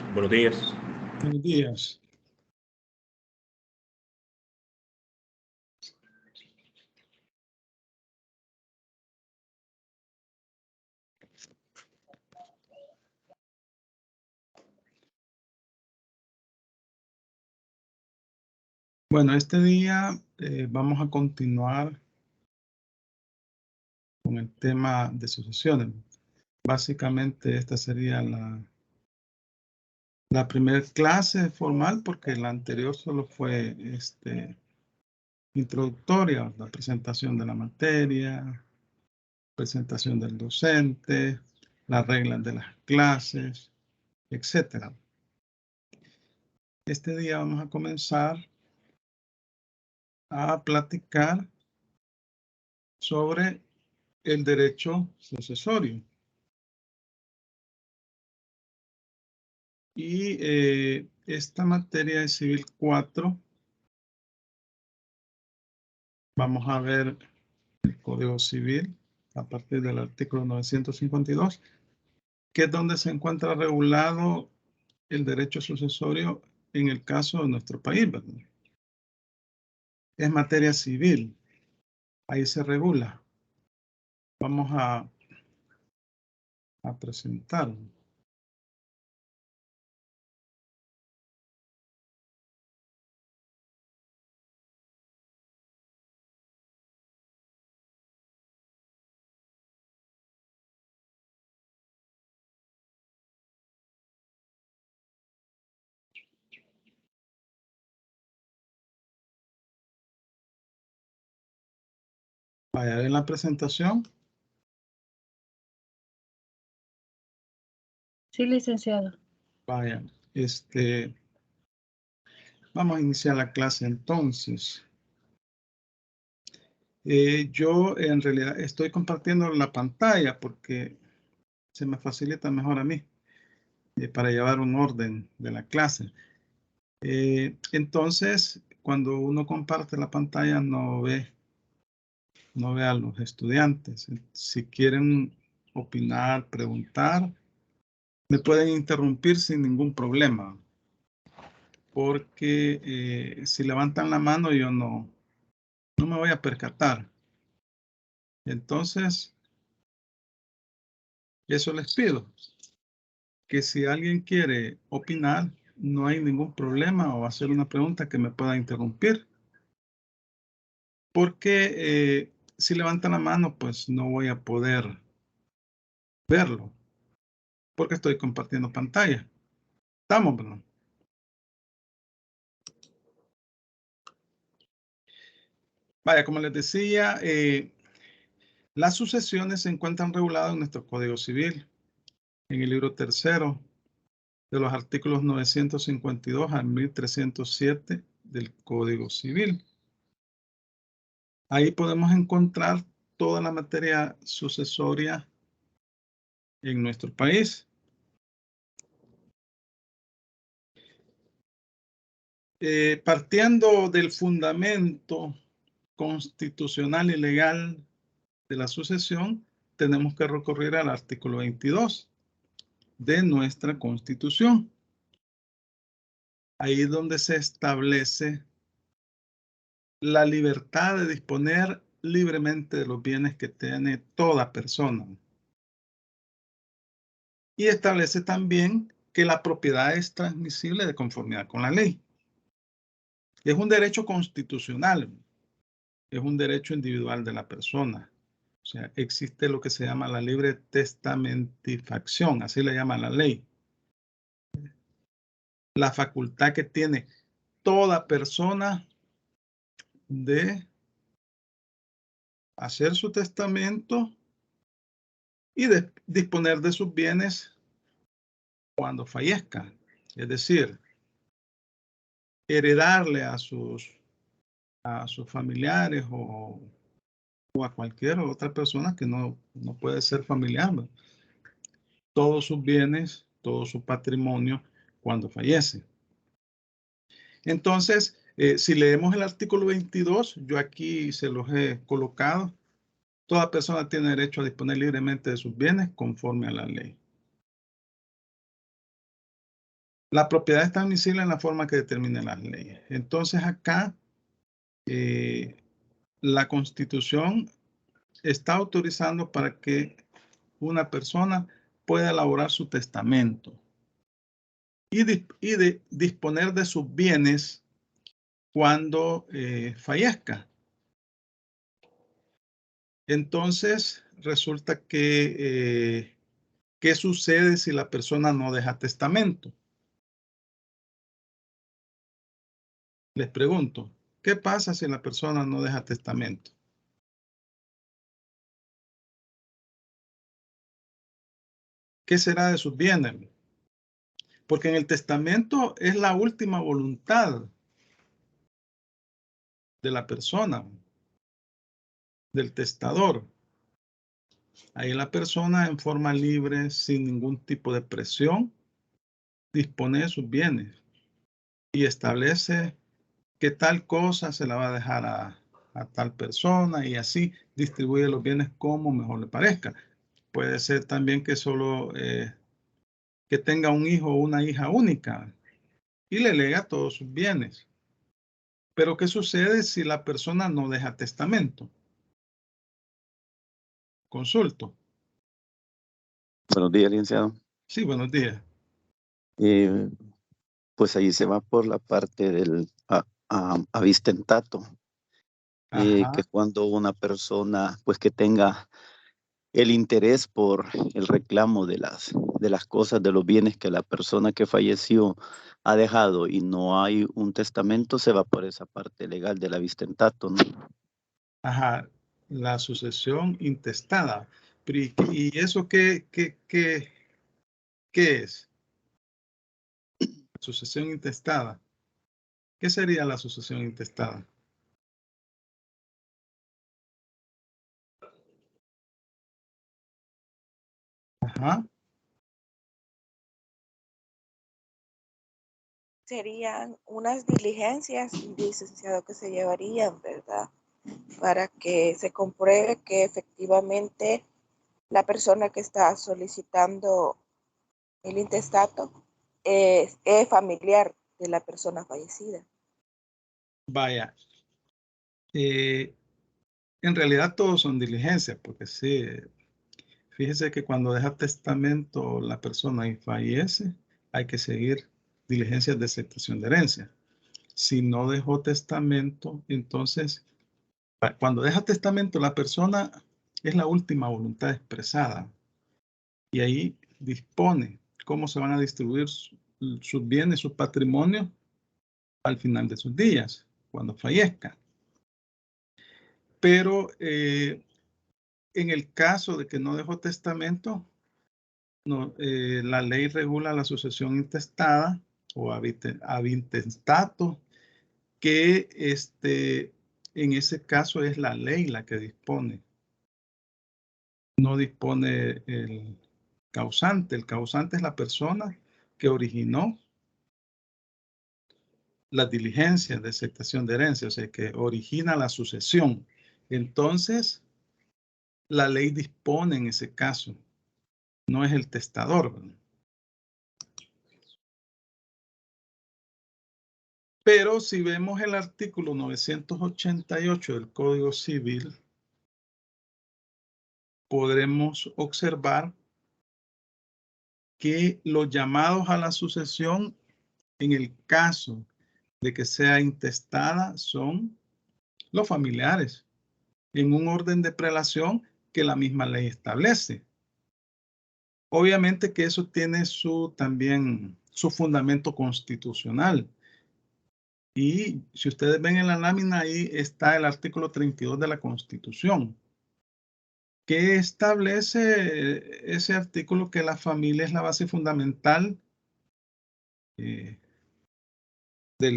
Buenos días. Buenos días. Bueno, este día vamos a continuar con el tema de sucesiones. Básicamente esta sería la primera clase formal porque la anterior solo fue introductoria, la presentación de la materia, presentación del docente, las reglas de las clases, etc. Este día vamos a comenzar a platicar sobre el derecho sucesorio. Y esta materia de Civil 4, vamos a ver el Código Civil a partir del artículo 952, que es donde se encuentra regulado el derecho sucesorio en el caso de nuestro país, ¿verdad? Es materia civil, ahí se regula. Vamos a presentarlo. Vaya, en la presentación. Sí, licenciado. Vaya, vamos a iniciar la clase entonces. Yo en realidad estoy compartiendo la pantalla porque se me facilita mejor a mí para llevar un orden de la clase. Entonces, cuando uno comparte la pantalla no ve a los estudiantes. Si quieren opinar, preguntar, me pueden interrumpir sin ningún problema. Porque si levantan la mano yo no me voy a percatar. Entonces, eso les pido. Que si alguien quiere opinar, no hay ningún problema o hacer una pregunta que me pueda interrumpir. Porque si levantan la mano, pues no voy a poder verlo. Porque estoy compartiendo pantalla. ¿Estamos, verdad? Vaya, como les decía, las sucesiones se encuentran reguladas en nuestro Código Civil, en el libro tercero, de los artículos 952 al 1307 del Código Civil. Ahí podemos encontrar toda la materia sucesoria en nuestro país. Partiendo del fundamento constitucional y legal de la sucesión, tenemos que recurrir al artículo 22 de nuestra Constitución. Ahí es donde se establece la libertad de disponer libremente de los bienes que tiene toda persona. Y establece también que la propiedad es transmisible de conformidad con la ley. Es un derecho constitucional, es un derecho individual de la persona. O sea, existe lo que se llama la libre testamentifacción, así le llama la ley. La facultad que tiene toda persona de hacer su testamento y de disponer de sus bienes cuando fallezca. Es decir, heredarle a sus familiares o a cualquier otra persona que no puede ser familiar, ¿no? Todos sus bienes, todo su patrimonio cuando fallece. Entonces, si leemos el artículo 22, yo aquí se los he colocado. Toda persona tiene derecho a disponer libremente de sus bienes conforme a la ley. La propiedad está admisible en la forma que determinen las leyes. Entonces acá la Constitución está autorizando para que una persona pueda elaborar su testamento y disponer de sus bienes cuando fallezca. Entonces, resulta que, ¿qué sucede si la persona no deja testamento? Les pregunto, ¿qué pasa si la persona no deja testamento? ¿Qué será de sus bienes? Porque en el testamento es la última voluntad de la persona, del testador. Ahí la persona en forma libre, sin ningún tipo de presión, dispone de sus bienes y establece que tal cosa se la va a dejar a tal persona y así distribuye los bienes como mejor le parezca. Puede ser también que solo que tenga un hijo o una hija única y le lega todos sus bienes. Pero ¿qué sucede si la persona no deja testamento? Consulto. Buenos días, licenciado. Sí, buenos días. Pues ahí se va por la parte del avistentato, que cuando una persona, pues que tenga el interés por el reclamo de las cosas, de los bienes que la persona que falleció ha dejado y no hay un testamento, se va por esa parte legal del avistentato, ¿no? Ajá, la sucesión intestada. ¿Y eso qué es? Sucesión intestada. ¿Qué sería la sucesión intestada? Ajá. Serían unas diligencias, licenciado, que se llevarían, ¿verdad? Para que se compruebe que efectivamente la persona que está solicitando el intestato es familiar de la persona fallecida. Vaya. En realidad todos son diligencias, porque sí, fíjese que cuando deja testamento la persona y fallece, hay que seguir diligencias de aceptación de herencia. Si no dejó testamento, entonces, cuando deja testamento la persona es la última voluntad expresada y ahí dispone cómo se van a distribuir sus bienes, su patrimonio al final de sus días, cuando fallezca. Pero en el caso de que no dejó testamento, no, la ley regula la sucesión intestada o avintestato, que en ese caso es la ley la que dispone. No dispone el causante. El causante es la persona que originó las diligencias de aceptación de herencia, o sea, que origina la sucesión. Entonces, la ley dispone en ese caso, no es el testador, ¿verdad? Pero si vemos el artículo 988 del Código Civil, podremos observar que los llamados a la sucesión, en el caso de que sea intestada, son los familiares, en un orden de prelación que la misma ley establece. Obviamente que eso tiene también su fundamento constitucional. Y si ustedes ven en la lámina, ahí está el artículo 32 de la Constitución, que establece ese artículo que la familia es la base fundamental del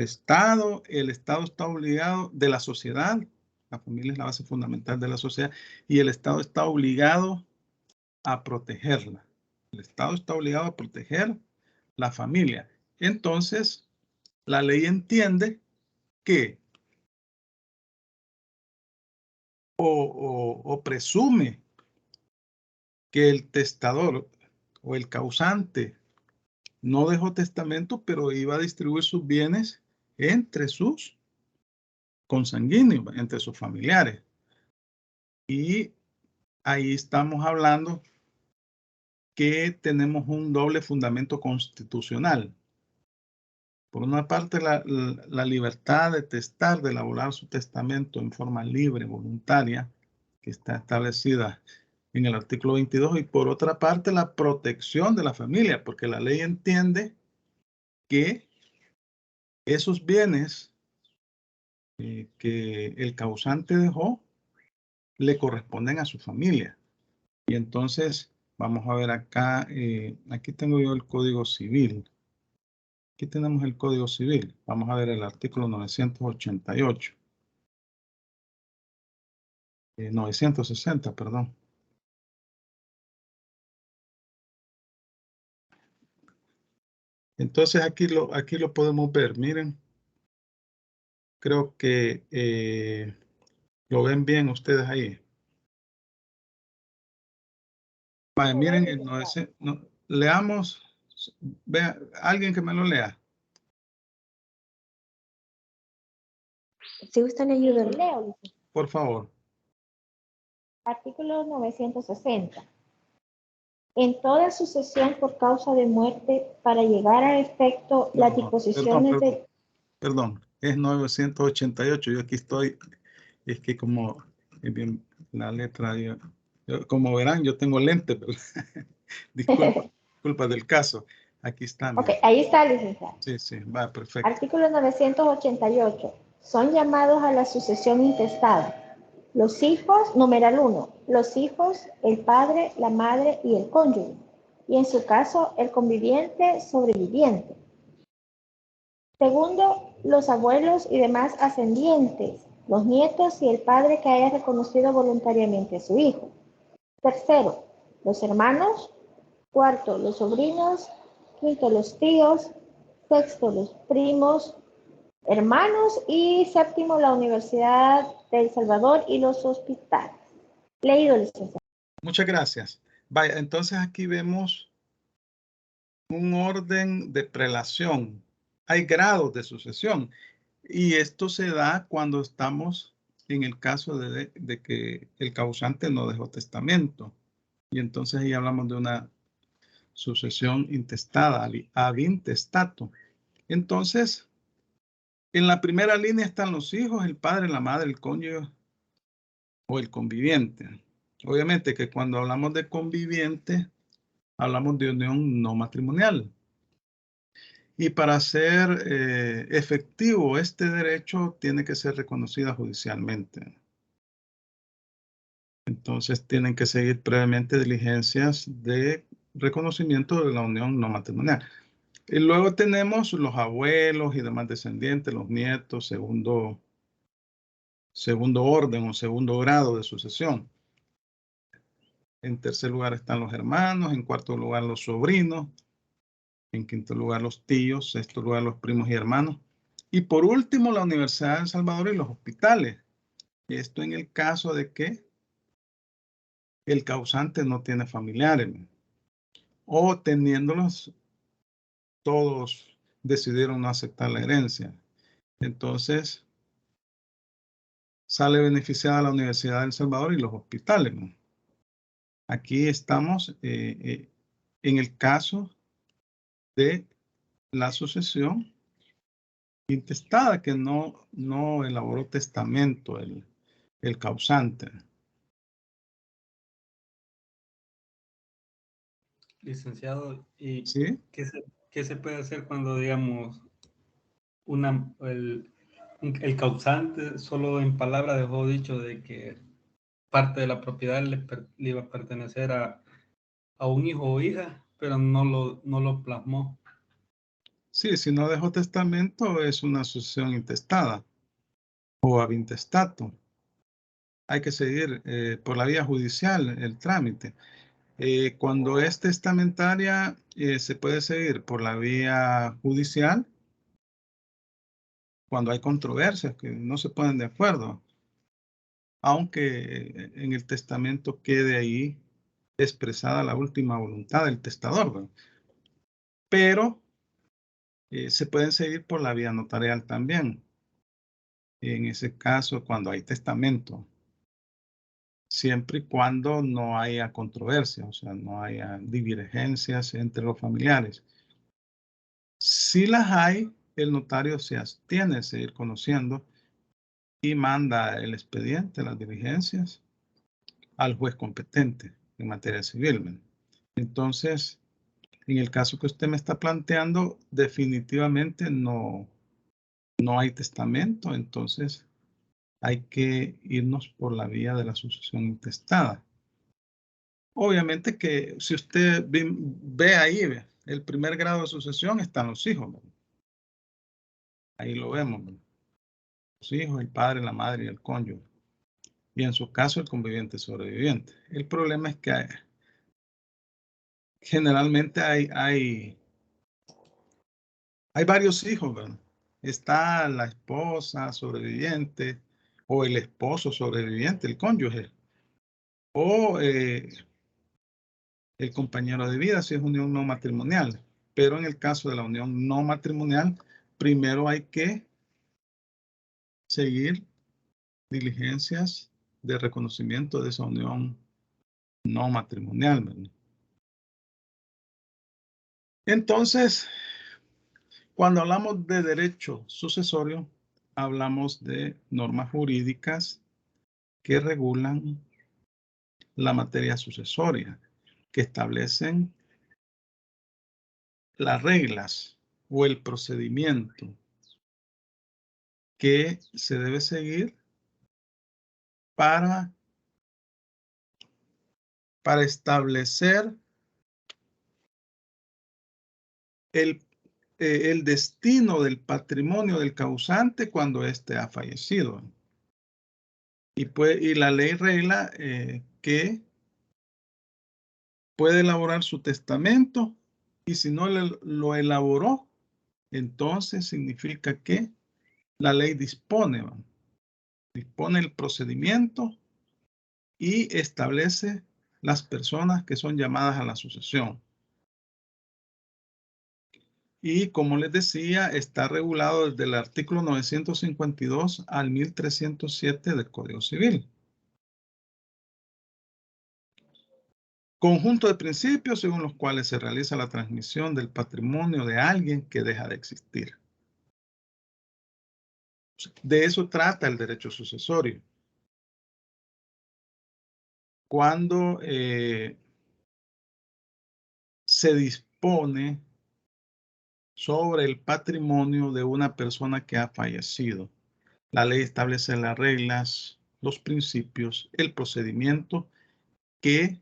Estado. El Estado está obligado, de la sociedad, la familia es la base fundamental de la sociedad, y el Estado está obligado a protegerla. El Estado está obligado a proteger la familia. Entonces, la ley entiende que o presume que el testador o el causante no dejó testamento, pero iba a distribuir sus bienes entre sus consanguíneos, entre sus familiares. Y ahí estamos hablando que tenemos un doble fundamento constitucional. Por una parte, la libertad de testar, de elaborar su testamento en forma libre, voluntaria, que está establecida en el artículo 22, y por otra parte, la protección de la familia, porque la ley entiende que esos bienes que el causante dejó le corresponden a su familia. Y entonces, vamos a ver acá, aquí tengo yo el Código Civil. Aquí tenemos el Código Civil. Vamos a ver el artículo 988. 960, perdón. Entonces aquí lo podemos ver. Miren, creo que lo ven bien ustedes ahí. Vale, miren, leamos. Vea, alguien que me lo lea. Si usted le ayuda, leo. Por favor. Artículo 960. En toda sucesión por causa de muerte, para llegar a efecto las disposiciones de... Perdón, es 988. Yo aquí estoy, es que como es bien la letra, como verán, yo tengo lente, pero disculpa del caso. Aquí está. Ok, ahí está, licenciado. Sí, sí, va, perfecto. Artículo 988. Son llamados a la sucesión intestada los hijos, numeral 1, los hijos, el padre, la madre y el cónyuge, y en su caso, el conviviente sobreviviente. Segundo, los abuelos y demás ascendientes, los nietos y el padre que haya reconocido voluntariamente a su hijo. Tercero, los hermanos. Cuarto, los sobrinos. Quinto, los tíos. Sexto, los primos, hermanos. Y séptimo, la Universidad de El Salvador y los hospitales. Leído, licenciado. Muchas gracias. Vaya, entonces aquí vemos un orden de prelación. Hay grados de sucesión. Y esto se da cuando estamos en el caso de que el causante no dejó testamento. Y entonces ahí hablamos de una sucesión intestada, ad intestato. Entonces, en la primera línea están los hijos, el padre, la madre, el cónyuge o el conviviente. Obviamente que cuando hablamos de conviviente, hablamos de unión no matrimonial. Y para ser efectivo este derecho tiene que ser reconocida judicialmente. Entonces tienen que seguir previamente diligencias de reconocimiento de la unión no matrimonial. Y luego tenemos los abuelos y demás descendientes, los nietos, segundo orden o segundo grado de sucesión. En tercer lugar están los hermanos, en cuarto lugar los sobrinos, en quinto lugar los tíos, sexto lugar los primos y hermanos. Y por último la Universidad de El Salvador y los hospitales. Esto en el caso de que el causante no tiene familiares o teniéndolos todos decidieron no aceptar la herencia. Entonces, sale beneficiada la Universidad de El Salvador y los hospitales. Aquí estamos en el caso de la sucesión intestada, que no elaboró testamento el causante. Licenciado, ¿y ¿Sí? qué se puede hacer cuando, digamos, el causante solo en palabra dejó dicho de que parte de la propiedad le iba a pertenecer a un hijo o hija, pero no lo plasmó? Sí, si no dejó testamento es una sucesión intestada o ab intestato. Hay que seguir por la vía judicial el trámite. Cuando es testamentaria, se puede seguir por la vía judicial cuando hay controversias que no se ponen de acuerdo, aunque en el testamento quede ahí expresada la última voluntad del testador, ¿verdad? pero se pueden seguir por la vía notarial también. En ese caso, cuando hay testamento, siempre y cuando no haya controversia, o sea, no haya divergencias entre los familiares. Si las hay, el notario se abstiene de seguir conociendo y manda el expediente, las diligencias, al juez competente en materia civil. Entonces, en el caso que usted me está planteando, definitivamente no hay testamento, entonces hay que irnos por la vía de la sucesión intestada. Obviamente que si usted ve ahí, el primer grado de sucesión están los hijos. Ahí lo vemos. Los hijos, el padre, la madre y el cónyuge. Y en su caso, el conviviente sobreviviente. El problema es que generalmente hay varios hijos, ¿verdad? Está la esposa sobreviviente o el esposo sobreviviente, el cónyuge. O el compañero de vida si es unión no matrimonial. Pero en el caso de la unión no matrimonial, primero hay que seguir diligencias de reconocimiento de esa unión no matrimonial, ¿verdad? Entonces, cuando hablamos de derecho sucesorio, hablamos de normas jurídicas que regulan la materia sucesoria, que establecen las reglas o el procedimiento que se debe seguir para establecer el destino del patrimonio del causante cuando éste ha fallecido. Y la ley regla que puede elaborar su testamento y si no lo elaboró, entonces significa que la ley dispone el procedimiento y establece las personas que son llamadas a la sucesión. Y como les decía, está regulado desde el artículo 952 al 1307 del Código Civil. Conjunto de principios según los cuales se realiza la transmisión del patrimonio de alguien que deja de existir. De eso trata el derecho sucesorio. Cuando se dispone sobre el patrimonio de una persona que ha fallecido. La ley establece las reglas, los principios, el procedimiento que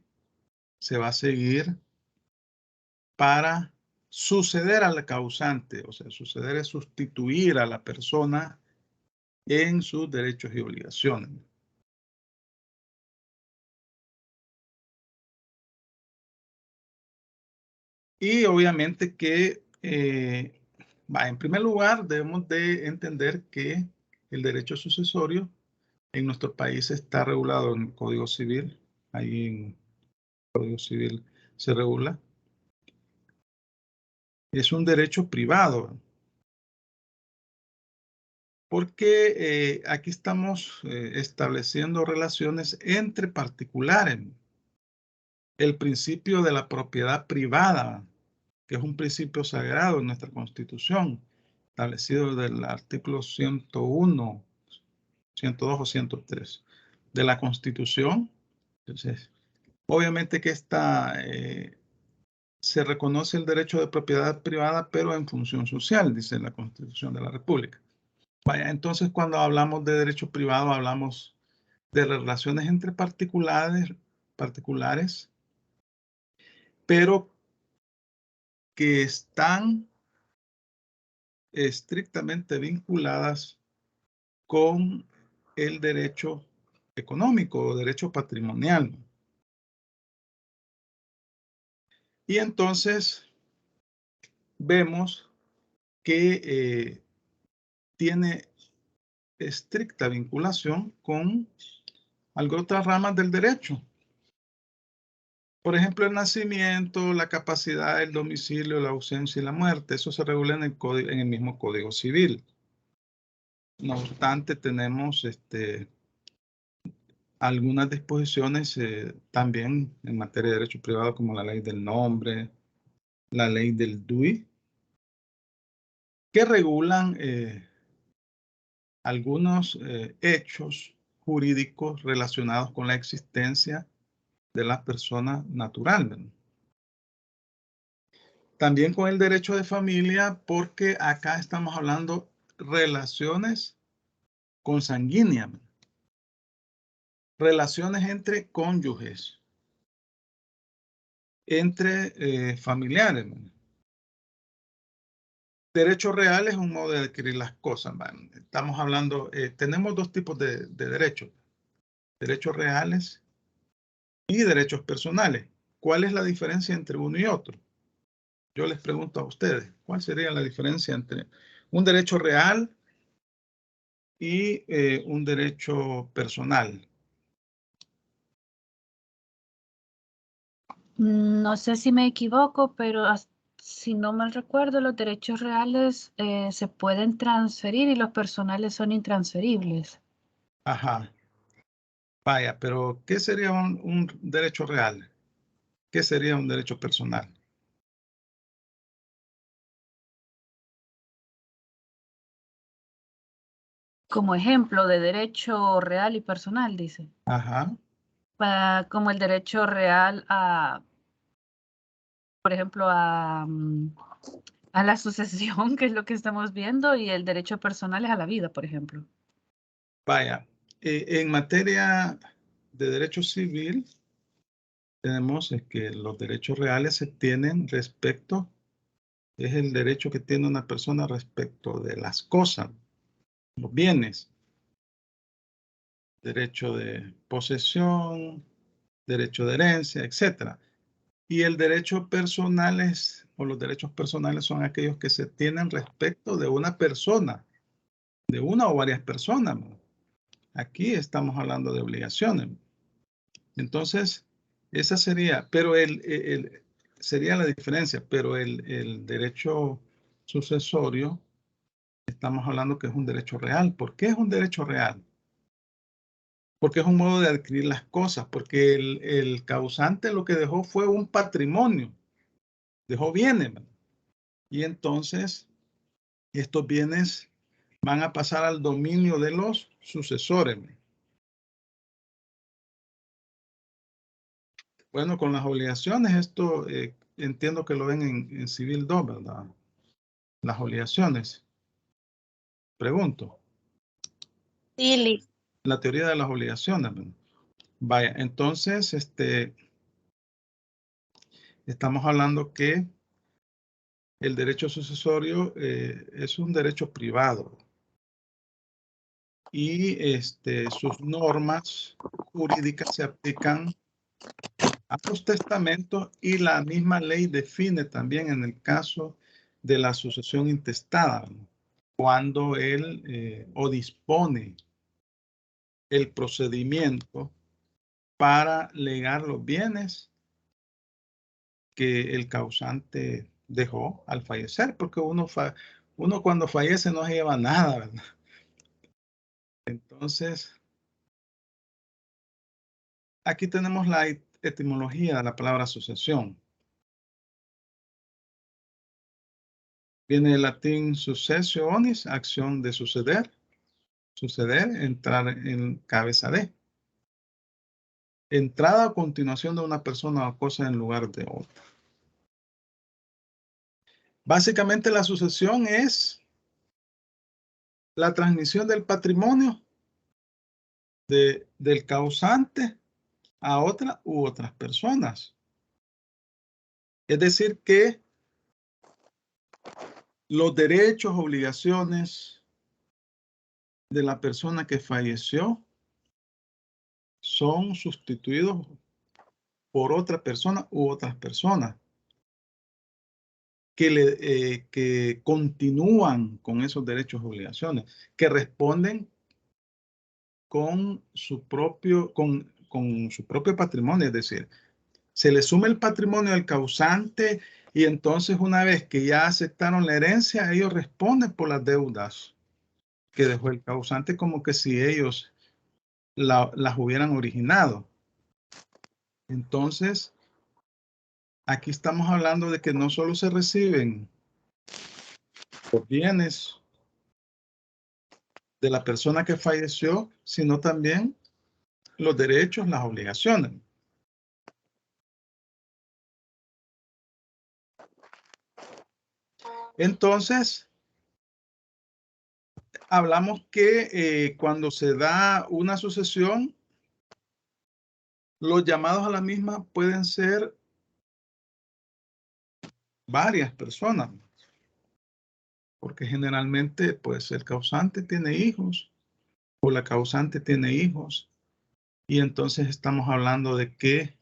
se va a seguir para suceder al causante. O sea, suceder es sustituir a la persona en sus derechos y obligaciones. Y obviamente que, en primer lugar, debemos de entender que el derecho sucesorio en nuestro país está regulado en el Código Civil. Ahí en el Código Civil se regula. Es un derecho privado. Porque aquí estamos estableciendo relaciones entre particulares. El principio de la propiedad privada, que es un principio sagrado en nuestra Constitución, establecido del artículo 101, 102 o 103 de la Constitución. Entonces, obviamente que se reconoce el derecho de propiedad privada, pero en función social, dice la Constitución de la República. Entonces, cuando hablamos de derecho privado, hablamos de relaciones entre particulares, pero que están estrictamente vinculadas con el derecho económico o derecho patrimonial. Y entonces vemos que tiene estricta vinculación con algunas otras ramas del derecho. Por ejemplo, el nacimiento, la capacidad, el domicilio, la ausencia y la muerte. Eso se regula en el mismo Código Civil. No obstante, tenemos algunas disposiciones también en materia de derecho privado, como la ley del nombre, la ley del DUI, que regulan algunos hechos jurídicos relacionados con la existencia de la persona natural, ¿verdad? También con el derecho de familia, porque acá estamos hablando relaciones consanguíneas, relaciones entre cónyuges, entre familiares. Derecho real es un modo de adquirir las cosas. Estamos hablando, tenemos dos tipos de derechos, derechos reales y derechos personales. ¿Cuál es la diferencia entre uno y otro? Yo les pregunto a ustedes, ¿cuál sería la diferencia entre un derecho real y un derecho personal? No sé si me equivoco, pero si no mal recuerdo, los derechos reales se pueden transferir y los personales son intransferibles. Ajá. Vaya, pero ¿qué sería un derecho real? ¿Qué sería un derecho personal? Como ejemplo de derecho real y personal, dice. Ajá. Como el derecho real a, por ejemplo, a la sucesión, que es lo que estamos viendo, y el derecho personal es a la vida, por ejemplo. Vaya, en materia de derecho civil, tenemos que los derechos reales se tienen respecto, es el derecho que tiene una persona respecto de las cosas, los bienes, derecho de posesión, derecho de herencia, etc. Y el derecho personal es, o los derechos personales son aquellos que se tienen respecto de una persona, de una o varias personas. Aquí estamos hablando de obligaciones. Entonces, esa sería, pero sería la diferencia, pero el derecho sucesorio, estamos hablando que es un derecho real. ¿Por qué es un derecho real? Porque es un modo de adquirir las cosas, porque el causante lo que dejó fue un patrimonio, dejó bienes. Y entonces, estos bienes van a pasar al dominio de los sucesores. Bueno, con las obligaciones, esto entiendo que lo ven en Civil 2, ¿verdad? Las obligaciones. Pregunto. Sí, La teoría de las obligaciones, ¿verdad? Vaya, entonces, estamos hablando que el derecho sucesorio es un derecho privado y sus normas jurídicas se aplican a los testamentos y la misma ley define también en el caso de la sucesión intestada, ¿no? Cuando él o dispone el procedimiento para legar los bienes que el causante dejó al fallecer, porque uno cuando fallece no se lleva nada, ¿verdad? Entonces, aquí tenemos la etimología de la palabra sucesión. Viene del latín successionis, acción de suceder, entrar en cabeza de. Entrada o continuación de una persona o cosa en lugar de otra. Básicamente la sucesión es la transmisión del patrimonio del causante a otra u otras personas. Es decir que los derechos, obligaciones de la persona que falleció son sustituidos por otra persona u otras personas que continúan con esos derechos, obligaciones, que responden con su propio patrimonio, es decir, Se le suma el patrimonio al causante y entonces una vez que ya aceptaron la herencia, ellos responden por las deudas que dejó el causante como que si ellos las hubieran originado. Entonces, aquí estamos hablando de que no solo se reciben los bienes de la persona que falleció, sino también los derechos, las obligaciones. Entonces, hablamos que cuando se da una sucesión, los llamados a la misma pueden ser varias personas, porque generalmente pues el causante tiene hijos o la causante tiene hijos y entonces estamos hablando de que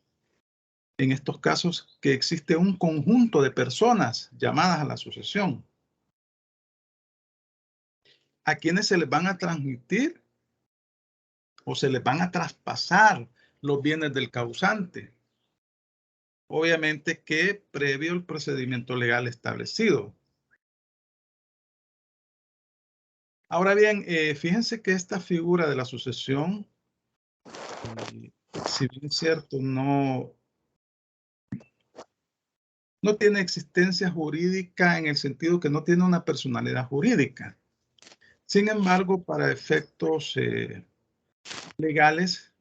en estos casos que existe un conjunto de personas llamadas a la sucesión, a quienes se les van a transmitir o se les van a traspasar los bienes del causante. Obviamente que previo al procedimiento legal establecido. Ahora bien, fíjense que esta figura de la sucesión, si bien es cierto, no tiene existencia jurídica en el sentido que no tiene una personalidad jurídica. Sin embargo, para efectos legales,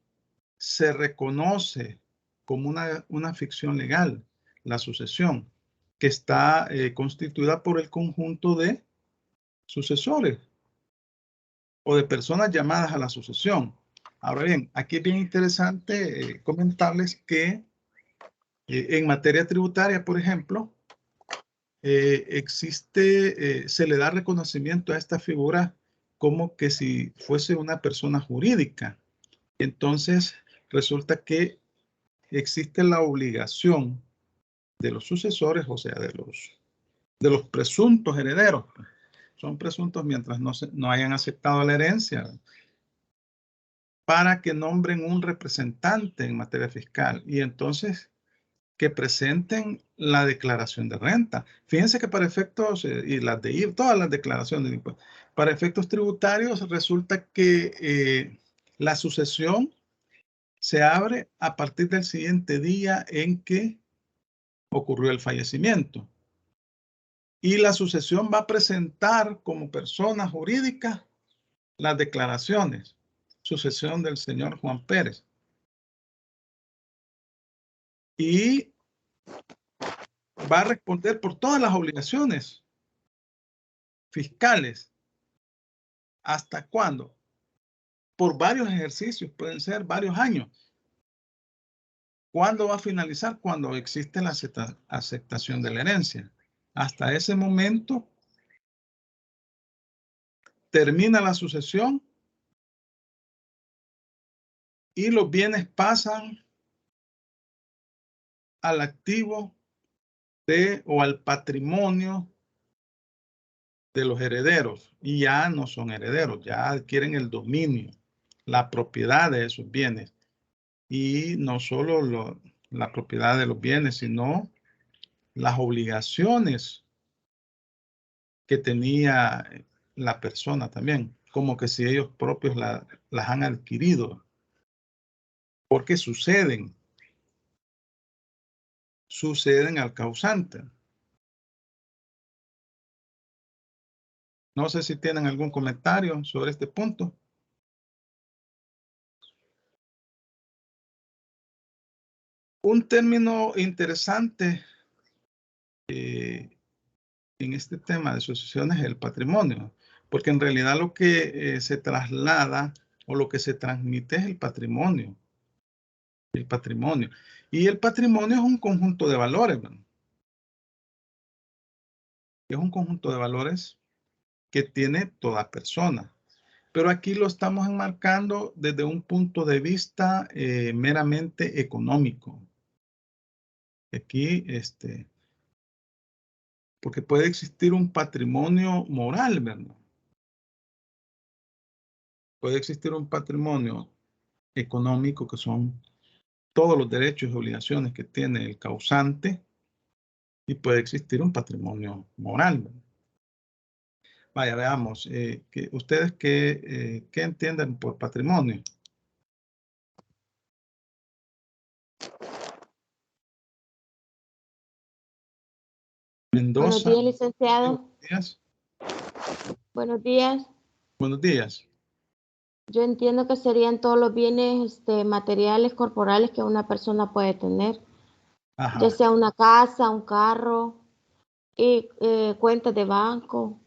se reconoce como una ficción legal, la sucesión, que está constituida por el conjunto de sucesores o de personas llamadas a la sucesión. Ahora bien, aquí es bien interesante comentarles que en materia tributaria, por ejemplo, se le da reconocimiento a esta figura como que si fuese una persona jurídica. Entonces, resulta que existe la obligación de los sucesores, o sea, de los presuntos herederos. Son presuntos mientras no hayan aceptado la herencia, para que nombren un representante en materia fiscal y entonces que presenten la declaración de renta. Fíjense que para efectos, y las de IVA, todas las declaraciones de impuestos, para efectos tributarios resulta que la sucesión se abre a partir del siguiente día en que ocurrió el fallecimiento. Y la sucesión va a presentar como persona jurídica las declaraciones. Sucesión del señor Juan Pérez. Y va a responder por todas las obligaciones fiscales. ¿Hasta cuándo? Por varios ejercicios, pueden ser varios años. ¿Cuándo va a finalizar? Cuando existe la aceptación de la herencia. Hasta ese momento termina la sucesión y los bienes pasan al activo o al patrimonio de los herederos y ya no son herederos, ya adquieren el dominio, la propiedad de esos bienes y no solo la propiedad de los bienes, sino las obligaciones que tenía la persona también, como que si ellos propios las han adquirido, porque suceden al causante. No sé si tienen algún comentario sobre este punto. Un término interesante en este tema de sucesiones es el patrimonio, porque en realidad lo que se traslada o lo que se transmite es el patrimonio. El patrimonio. Y el patrimonio es un conjunto de valores, ¿verdad? Es un conjunto de valores que tiene toda persona. Pero aquí lo estamos enmarcando desde un punto de vista meramente económico. Aquí, porque puede existir un patrimonio moral, ¿verdad? Puede existir un patrimonio económico que son todos los derechos y obligaciones que tiene el causante y puede existir un patrimonio moral, ¿verdad? Vaya, veamos, ¿ustedes qué entienden por patrimonio? Mendoza. Buenos días, licenciado. Buenos días. Buenos días. Buenos días. Yo entiendo que serían todos los bienes materiales corporales que una persona puede tener, Ajá. ya sea una casa, un carro y cuentas de banco.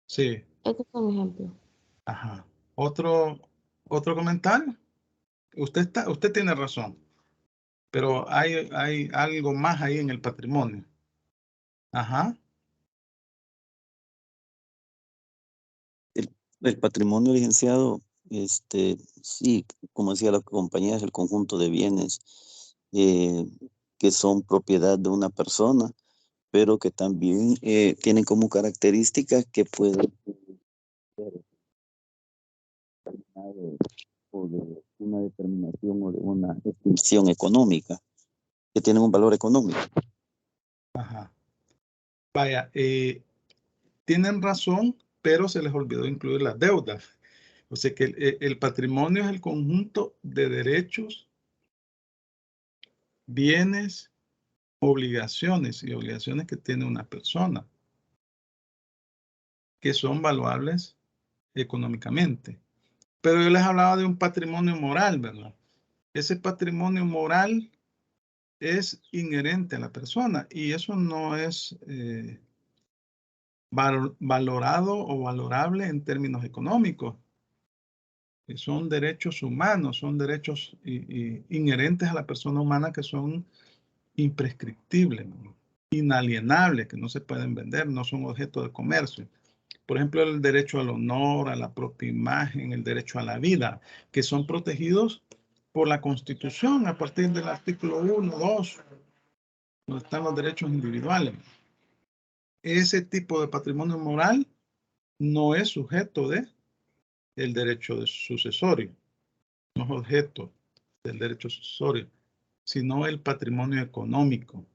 Sí. Este es un ejemplo. Ajá. ¿Otro comentario? Usted tiene razón, pero hay algo más ahí en el patrimonio. Ajá. El patrimonio, licenciado, sí, como decía la compañía, es el conjunto de bienes que son propiedad de una persona, pero que también tienen como característica que pueden ser o de una determinación o de una extinción económica, que tienen un valor económico. Ajá. Vaya, tienen razón, pero se les olvidó incluir las deudas. O sea que el patrimonio es el conjunto de derechos, bienes, obligaciones y obligaciones que tiene una persona, que son valuables económicamente. Pero yo les hablaba de un patrimonio moral, ¿verdad? Ese patrimonio moral es inherente a la persona y eso no es valorado o valorable en términos económicos. Son derechos humanos, son derechos inherentes a la persona humana que son imprescriptibles, ¿no? Inalienables, que no se pueden vender, no son objeto de comercio. Por ejemplo, el derecho al honor, a la propia imagen, el derecho a la vida, que son protegidos por la Constitución a partir del artículo 1, 2, donde están los derechos individuales. Ese tipo de patrimonio moral no es sujeto del derecho sucesorio, no es objeto del derecho sucesorio, sino el patrimonio económico,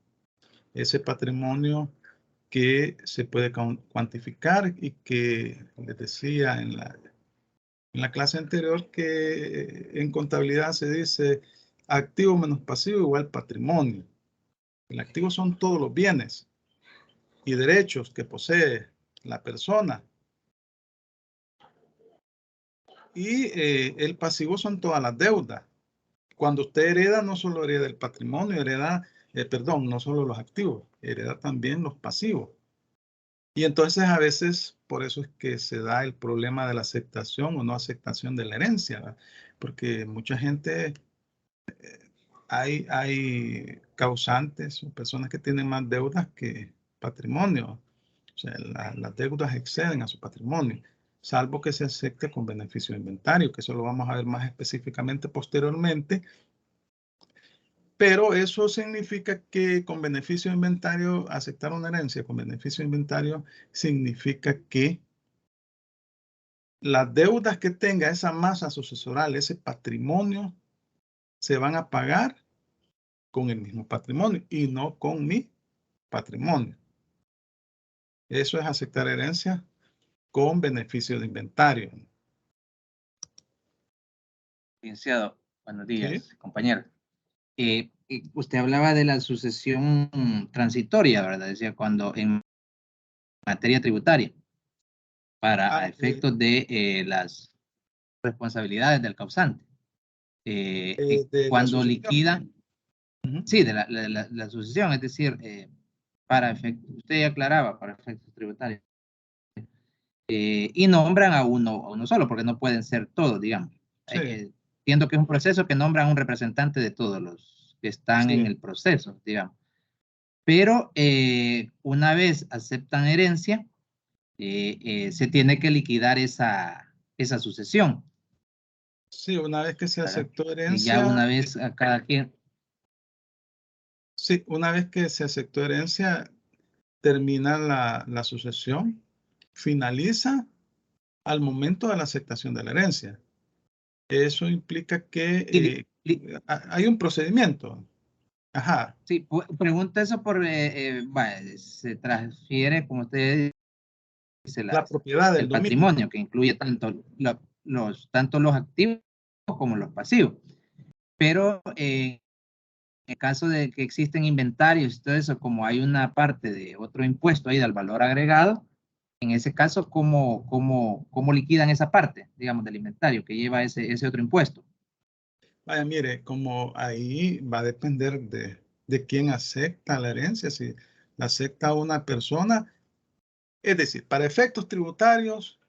ese patrimonio que se puede cuantificar y que les decía en la clase anterior que en contabilidad se dice activo menos pasivo igual patrimonio. El activo son todos los bienes y derechos que posee la persona. Y el pasivo son todas las deudas. Cuando usted hereda, no solo hereda el patrimonio, hereda, no solo los activos, hereda también los pasivos. Y entonces a veces, por eso es que se da el problema de la aceptación o no aceptación de la herencia, ¿verdad? Porque mucha gente, hay causantes o personas que tienen más deudas que patrimonio. O sea, las deudas exceden a su patrimonio, salvo que se acepte con beneficio de inventario, que eso lo vamos a ver más específicamente posteriormente. Pero eso significa que con beneficio de inventario, aceptar una herencia con beneficio de inventario significa que las deudas que tenga esa masa sucesoral, ese patrimonio, se van a pagar con el mismo patrimonio y no con mi patrimonio. Eso es aceptar herencia con beneficio de inventario. Licenciado, buenos días, ¿Sí? compañero. Usted hablaba de la sucesión transitoria, ¿verdad? Decía, cuando en materia tributaria, para efectos de las responsabilidades del causante. Cuando liquida, sí, de la sucesión, es decir, para efectos, usted ya aclaraba, para efectos tributarios. Y nombran a uno solo, porque no pueden ser todos, digamos. Sí. Entiendo que es un proceso que nombran un representante de todos los que están en el proceso, digamos. Pero una vez aceptan herencia, se tiene que liquidar esa sucesión. Sí, una vez que se aceptó herencia. Ya una vez a cada quien. Sí, una vez que se aceptó herencia, termina la sucesión, finaliza al momento de la aceptación de la herencia. Eso implica que hay un procedimiento. Ajá. Sí, pregunta eso por, se transfiere, como usted dice, la propiedad del el patrimonio, que incluye tanto los activos como los pasivos. Pero en el caso de que existen inventarios y todo eso, como hay una parte de otro impuesto ahí del valor agregado, en ese caso, ¿cómo liquidan esa parte, digamos, del inventario que lleva ese otro impuesto? Vaya, mire, como ahí va a depender de quién acepta la herencia. Si la acepta una persona, es decir, para efectos tributarios,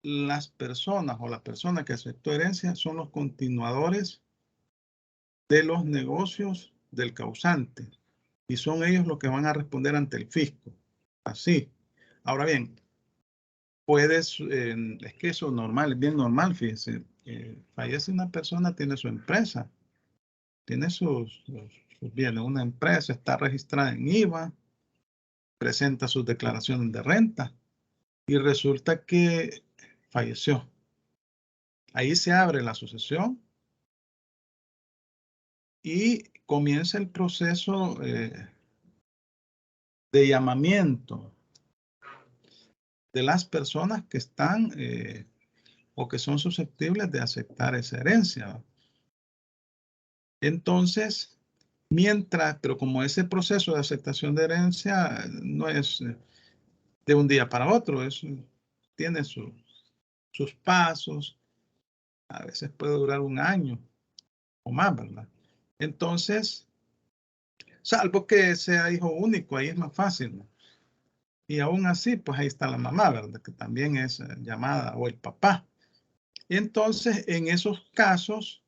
las personas o la persona que aceptó herencia son los continuadores de los negocios del causante y son ellos los que van a responder ante el fisco. Así. Ahora bien, puedes, es que eso es normal, es bien normal, fíjense. Fallece una persona, tiene su empresa, tiene sus bienes, una empresa, está registrada en IVA, presenta sus declaraciones de renta y resulta que falleció. Ahí se abre la sucesión y comienza el proceso de llamamiento de las personas que están o que son susceptibles de aceptar esa herencia. Entonces, pero como ese proceso de aceptación de herencia no es de un día para otro, tiene sus pasos, a veces puede durar un año o más, ¿verdad? Entonces, salvo que sea hijo único, ahí es más fácil, ¿no? Y aún así, pues ahí está la mamá, ¿verdad? Que también es llamada, o el papá. Y entonces, en esos casos,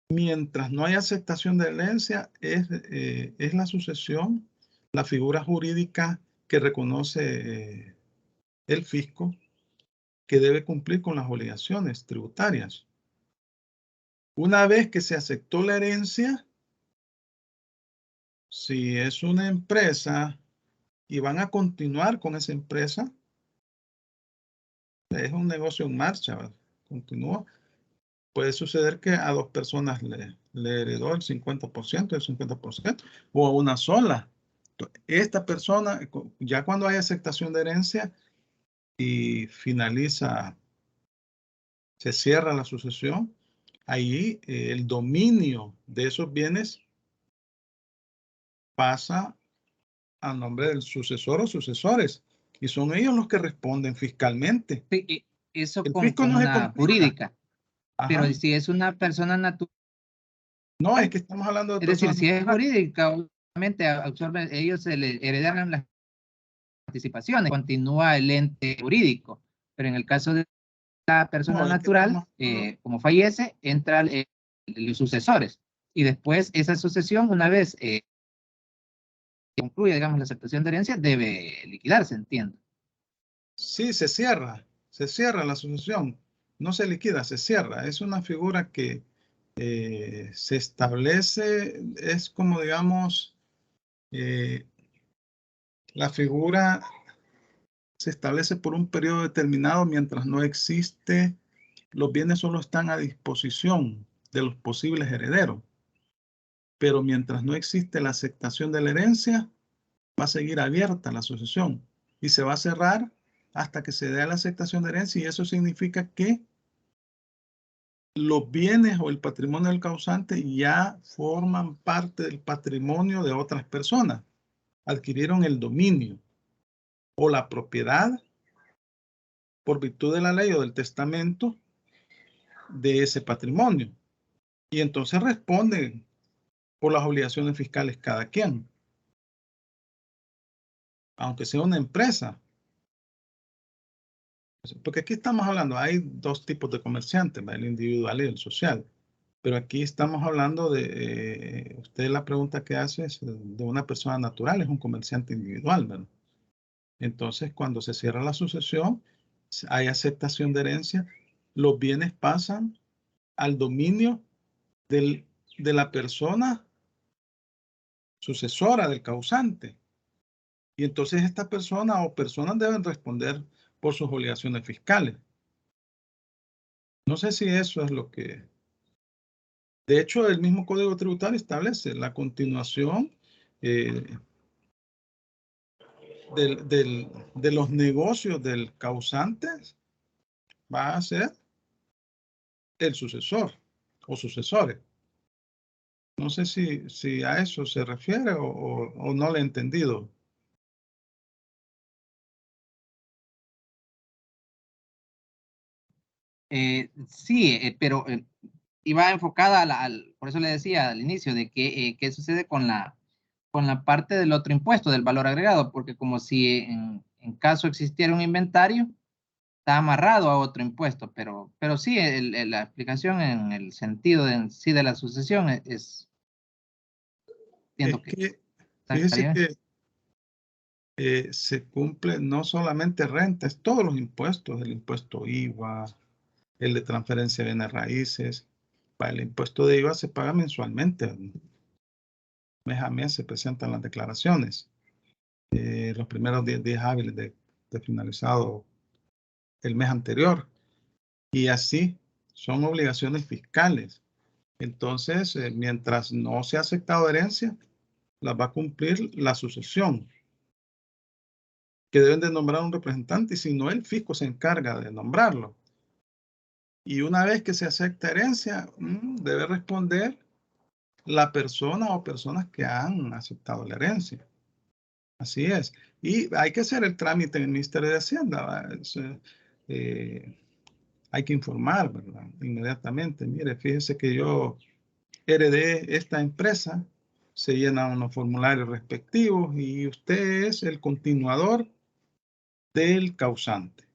mientras no hay aceptación de herencia, es la sucesión, la figura jurídica que reconoce el fisco, que debe cumplir con las obligaciones tributarias. Una vez que se aceptó la herencia, si es una empresa y van a continuar con esa empresa, es un negocio en marcha, ¿verdad? Continúa. Puede suceder que a dos personas le heredó el 50%, el 50%, o a una sola. Esta persona, ya cuando hay aceptación de herencia y finaliza, se cierra la sucesión, ahí el dominio de esos bienes pasa a nombre del sucesor o sucesores, y son ellos los que responden fiscalmente. Sí, eso el con fisco no se una complica. jurídica. Ajá. Pero si es una persona natural. No, es que estamos hablando de es decir, personas si es naturales. jurídica, obviamente ellos se le heredan las participaciones, continúa el ente jurídico. Pero en el caso de la persona natural, como fallece, entran los sucesores. Y después esa sucesión, una vez concluye, digamos, la aceptación de herencia, debe liquidarse, entiendo. Sí, se cierra la sucesión. No se liquida, se cierra. Es una figura que se establece, es como, digamos, la figura se establece por un periodo determinado mientras no existe, los bienes solo están a disposición de los posibles herederos. Pero mientras no existe la aceptación de la herencia, va a seguir abierta la sucesión y se va a cerrar hasta que se dé la aceptación de herencia, y eso significa que los bienes o el patrimonio del causante ya forman parte del patrimonio de otras personas. Adquirieron el dominio o la propiedad por virtud de la ley o del testamento de ese patrimonio. Y entonces responden por las obligaciones fiscales cada quien. Aunque sea una empresa. Porque aquí estamos hablando, hay dos tipos de comerciantes, el individual y el social. Pero aquí estamos hablando de, usted la pregunta que hace es de una persona natural, es un comerciante individual, ¿verdad? Entonces, cuando se cierra la sucesión, hay aceptación de herencia, los bienes pasan al dominio de la persona sucesora del causante. Y entonces esta persona o personas deben responder por sus obligaciones fiscales. No sé si eso es lo que... De hecho, el mismo Código Tributario establece la continuación de los negocios del causante va a ser el sucesor o sucesores. No sé si a eso se refiere o no le he entendido. Sí, pero iba enfocada por eso le decía al inicio de que qué sucede con la parte del otro impuesto, del valor agregado, porque como si en caso existiera un inventario, está amarrado a otro impuesto, pero sí, la explicación en el sentido sí de la sucesión entiendo que fíjese que se cumple no solamente renta, es todos los impuestos, el impuesto IVA, el de transferencia de bienes raíces. El impuesto de IVA se paga mensualmente. Mes a mes se presentan las declaraciones. Los primeros 10 días hábiles de finalizado el mes anterior. Y así son obligaciones fiscales. Entonces, mientras no se ha aceptado herencia, las va a cumplir la sucesión, que deben de nombrar un representante, y si no, el fisco se encarga de nombrarlo. Y una vez que se acepta herencia, debe responder la persona o personas que han aceptado la herencia. Así es. Y hay que hacer el trámite en el Ministerio de Hacienda. Hay que informar, ¿verdad? Inmediatamente. Mire, fíjese que yo heredé esta empresa, se llenan unos formularios respectivos y usted es el continuador del causante.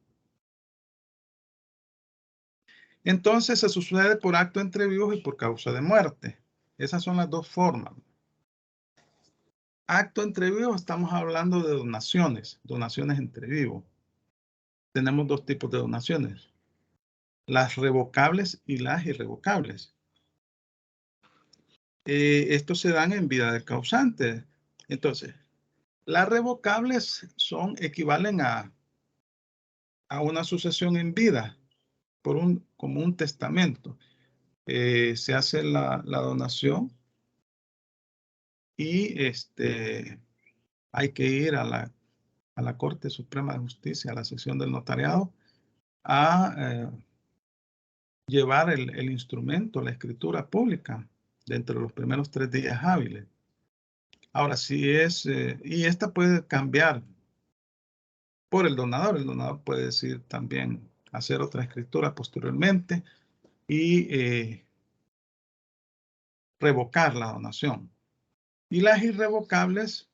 Entonces se sucede por acto entre vivos y por causa de muerte. Esas son las dos formas. Acto entre vivos, estamos hablando de donaciones entre vivos. Tenemos dos tipos de donaciones, las revocables y las irrevocables. Estos se dan en vida del causante. Entonces, las revocables equivalen a una sucesión en vida, como un testamento. Se hace la donación y hay que ir a la Corte Suprema de Justicia, a la sección del notariado, a llevar el instrumento, la escritura pública, dentro de los primeros 3 días hábiles. Ahora, y esta puede cambiar por el donador puede decir también hacer otra escritura posteriormente y revocar la donación. Y las irrevocables,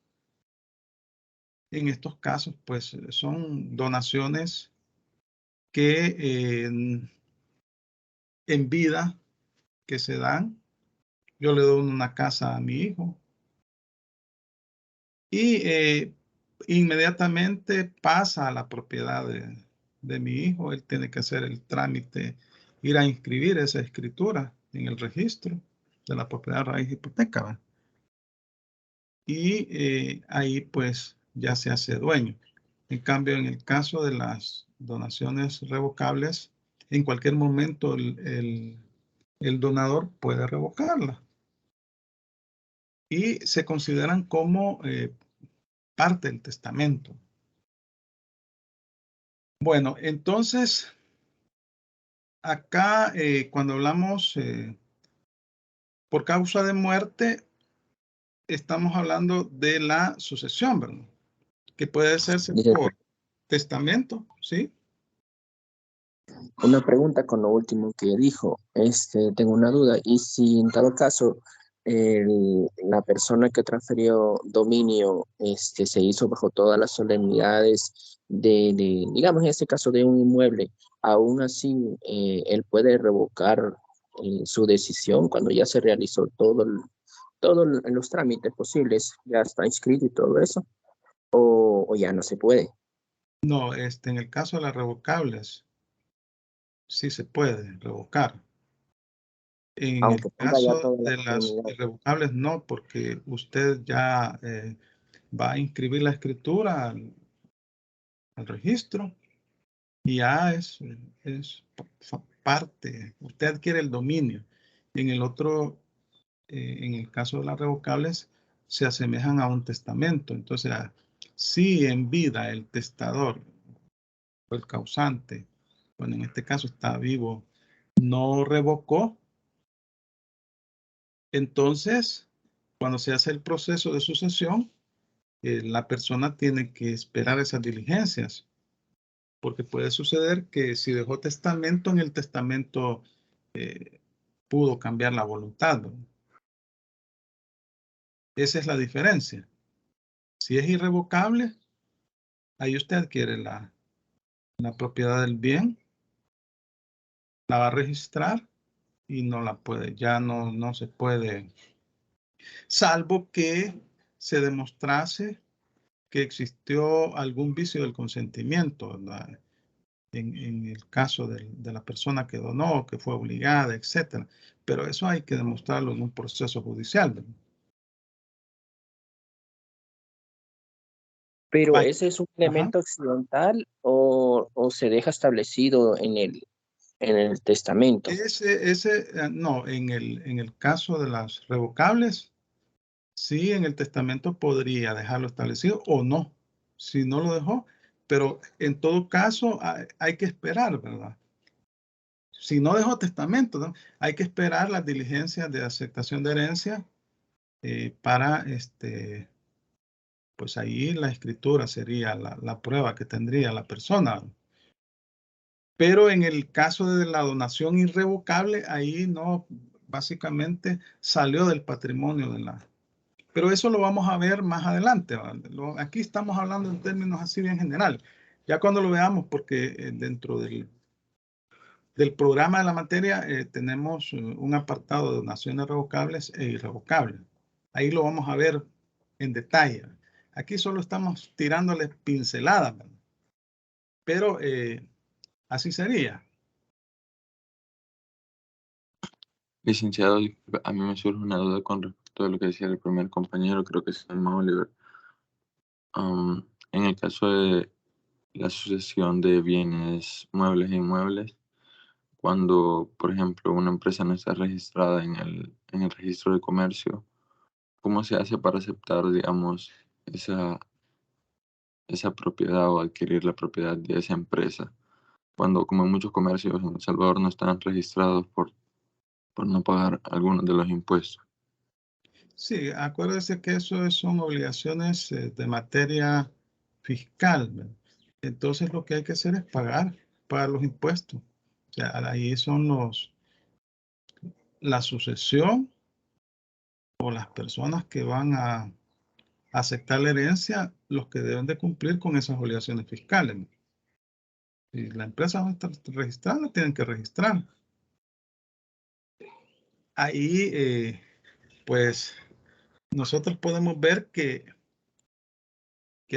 en estos casos, pues son donaciones que en vida que se dan. Yo le doy una casa a mi hijo y inmediatamente pasa a la propiedad de mi hijo. Él tiene que hacer el trámite, ir a inscribir esa escritura en el registro de la propiedad raíz hipoteca, ¿verdad? Y ahí pues ya se hace dueño. En cambio, en el caso de las donaciones revocables, en cualquier momento el donador puede revocarla. Y se consideran como parte del testamento. Bueno, entonces, acá cuando hablamos por causa de muerte, estamos hablando de la sucesión, ¿verdad? Que puede hacerse por testamento, ¿sí? Una pregunta con lo último que dijo. Tengo una duda. Y si en todo caso la persona que transfirió dominio se hizo bajo todas las solemnidades digamos en este caso de un inmueble, aún así él puede revocar su decisión cuando ya se realizó todos los trámites posibles, ya está inscrito y todo eso, o ya no se puede. No, en el caso de las revocables, sí se puede revocar. En Aunque el tenga ya caso todas de las las solemnidades. irrevocables, no, porque usted ya va a inscribir la escritura al registro y ya es parte, usted adquiere el dominio. En el otro, en el caso de las revocables, se asemejan a un testamento. Entonces, si en vida el testador o el causante, bueno, en este caso está vivo, no revocó, entonces, cuando se hace el proceso de sucesión, la persona tiene que esperar esas diligencias, porque puede suceder que si dejó testamento, en el testamento pudo cambiar la voluntad, ¿no? Esa es la diferencia. Si es irrevocable, ahí usted adquiere la propiedad del bien, la va a registrar y no la puede, ya no se puede, salvo que se demostrase que existió algún vicio del consentimiento, ¿verdad? En el caso de la persona que donó, que fue obligada, etc. Pero eso hay que demostrarlo en un proceso judicial, ¿verdad? Pero Vaya. ¿ese es un elemento accidental o se deja establecido en el testamento? No, en el caso de las revocables, sí, en el testamento podría dejarlo establecido o no, si no lo dejó, pero en todo caso hay que esperar, ¿verdad? Si no dejó testamento, ¿no? Hay que esperar las diligencias de aceptación de herencia para, pues ahí la escritura sería la prueba que tendría la persona. Pero en el caso de la donación irrevocable, ahí no, básicamente salió del patrimonio de la... Pero eso lo vamos a ver más adelante, ¿vale? Aquí estamos hablando en términos así bien general. Ya cuando lo veamos, porque dentro del programa de la materia tenemos un apartado de donaciones revocables e irrevocables. Ahí lo vamos a ver en detalle. Aquí solo estamos tirándole pinceladas, ¿verdad? Pero así sería. Licenciado, a mí me surge una duda con respecto a lo que decía el primer compañero, creo que se llama Oliver. En el caso de la sucesión de bienes muebles e inmuebles, cuando, por ejemplo, una empresa no está registrada en el registro de comercio, ¿cómo se hace para aceptar, digamos, esa propiedad o adquirir la propiedad de esa empresa? Cuando, como en muchos comercios en El Salvador, no están registrados por no pagar algunos de los impuestos. Sí, acuérdese que eso son obligaciones de materia fiscal, ¿verdad? Entonces lo que hay que hacer es pagar los impuestos. O sea, ahí son la sucesión o las personas que van a aceptar la herencia, los que deben de cumplir con esas obligaciones fiscales. Si la empresa va a estar registrada, tienen que registrar. Ahí, pues, nosotros podemos ver que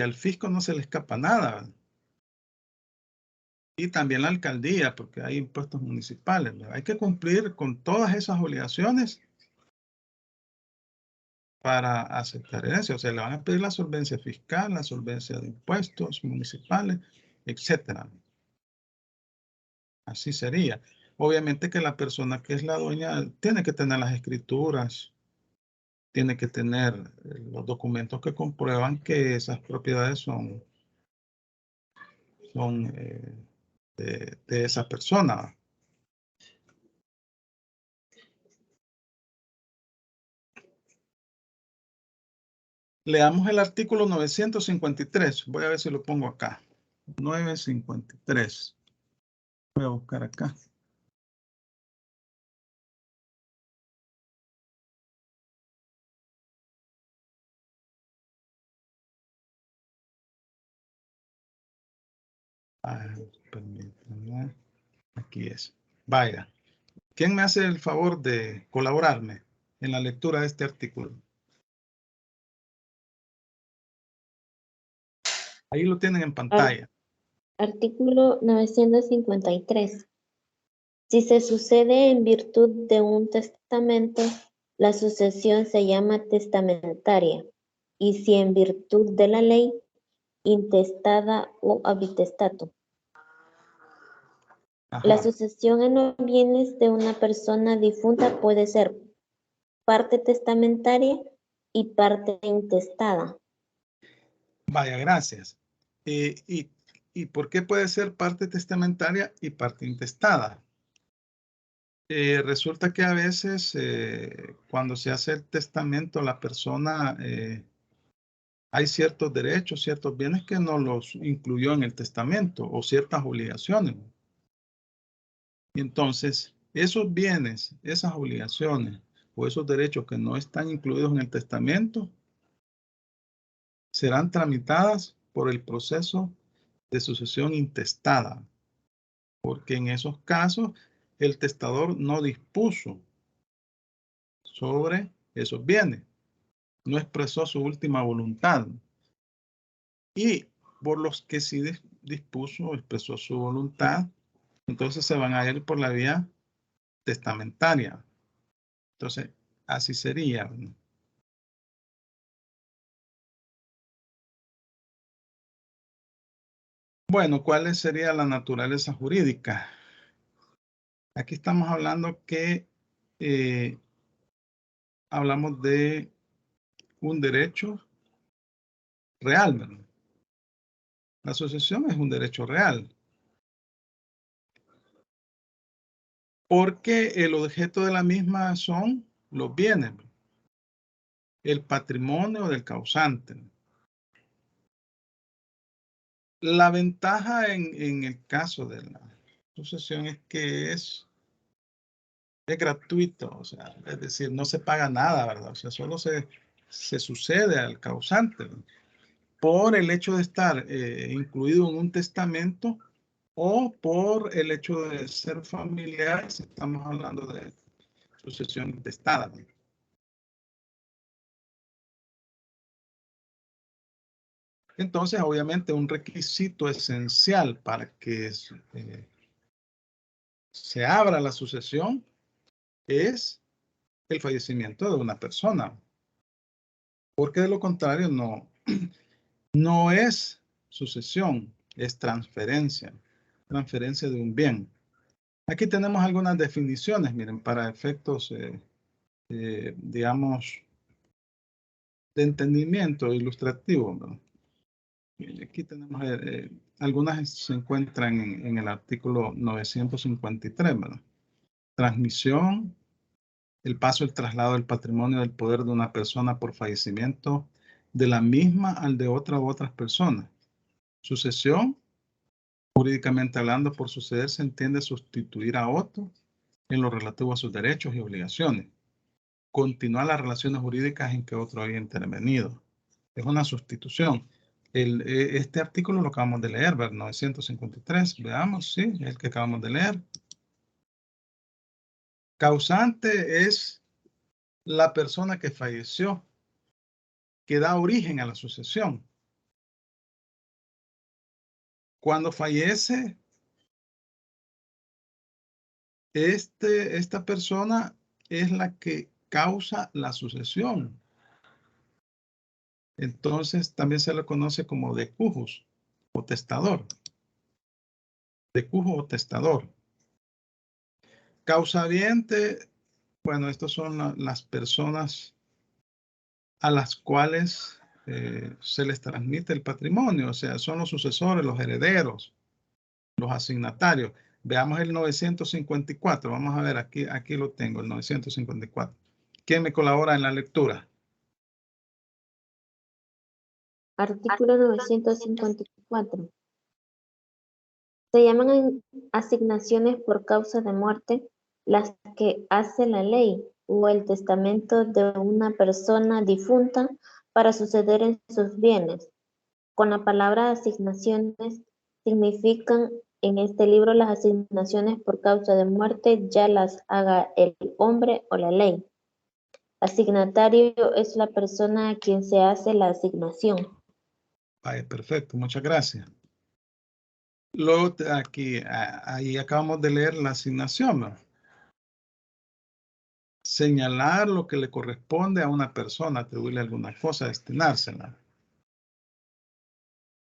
al fisco no se le escapa nada, ¿verdad? Y también la alcaldía, porque hay impuestos municipales, ¿verdad? Hay que cumplir con todas esas obligaciones para aceptar herencia. O sea, le van a pedir la solvencia fiscal, la solvencia de impuestos municipales, etcétera. Así sería. Obviamente que la persona que es la dueña tiene que tener las escrituras, tiene que tener los documentos que comprueban que esas propiedades son de esa persona. Leamos el artículo 953. Voy a ver si lo pongo acá. 953. Voy a buscar acá. Permítanme. Aquí es. Vaya. ¿Quién me hace el favor de colaborarme en la lectura de este artículo? Ahí lo tienen en pantalla. Artículo 953. Si se sucede en virtud de un testamento, la sucesión se llama testamentaria, y si en virtud de la ley, intestada o habitestato. La Ajá. sucesión en los bienes de una persona difunta puede ser parte testamentaria y parte intestada. Vaya, gracias. ¿Y por qué puede ser parte testamentaria y parte intestada? Resulta que a veces cuando se hace el testamento, la persona, hay ciertos derechos, ciertos bienes que no los incluyó en el testamento o ciertas obligaciones. Y entonces, esos bienes, esas obligaciones o esos derechos que no están incluidos en el testamento serán tramitadas por el proceso de sucesión intestada, porque en esos casos el testador no dispuso sobre esos bienes, no expresó su última voluntad. Y por los que sí dispuso, expresó su voluntad, entonces se van a ir por la vía testamentaria. Entonces, así sería. Bueno, ¿cuál sería la naturaleza jurídica? Aquí estamos hablando que hablamos de un derecho real, ¿verdad? La sucesión es un derecho real. Porque el objeto de la misma son los bienes, el patrimonio del causante. La ventaja en el caso de la sucesión es que es gratuito, o sea, es decir, no se paga nada, ¿verdad? O sea, solo se sucede al causante, ¿verdad? Por el hecho de estar incluido en un testamento o por el hecho de ser familiar, si estamos hablando de sucesión intestada, ¿verdad? Entonces, obviamente, un requisito esencial para que se abra la sucesión es el fallecimiento de una persona. Porque de lo contrario no es sucesión, es transferencia de un bien. Aquí tenemos algunas definiciones, miren, para efectos, digamos, de entendimiento ilustrativo, ¿no? Aquí tenemos algunas se encuentran en el artículo 953, ¿verdad? Transmisión, el paso, el traslado del patrimonio del poder de una persona por fallecimiento de la misma al de otra u otras personas. Sucesión, jurídicamente hablando, por suceder se entiende sustituir a otro en lo relativo a sus derechos y obligaciones. Continuar las relaciones jurídicas en que otro haya intervenido. Es una sustitución. Este artículo lo acabamos de leer, ¿verdad? 953, veamos, sí, el que acabamos de leer. Causante es la persona que falleció, que da origen a la sucesión. Cuando fallece, esta persona es la que causa la sucesión. Entonces, también se le conoce como decujus o testador. Decujo o testador. Causaviente, bueno, estas son las personas a las cuales se les transmite el patrimonio, o sea, son los sucesores, los herederos, los asignatarios. Veamos el 954, vamos a ver, aquí lo tengo, el 954. ¿Quién me colabora en la lectura? Artículo 954. Se llaman asignaciones por causa de muerte las que hace la ley o el testamento de una persona difunta para suceder en sus bienes. Con la palabra asignaciones significan en este libro las asignaciones por causa de muerte ya las haga el hombre o la ley. Asignatario es la persona a quien se hace la asignación. Vaya, perfecto, muchas gracias. Luego aquí, ahí acabamos de leer la asignación, ¿no? Señalar lo que le corresponde a una persona, atribuirle alguna cosa, destinársela.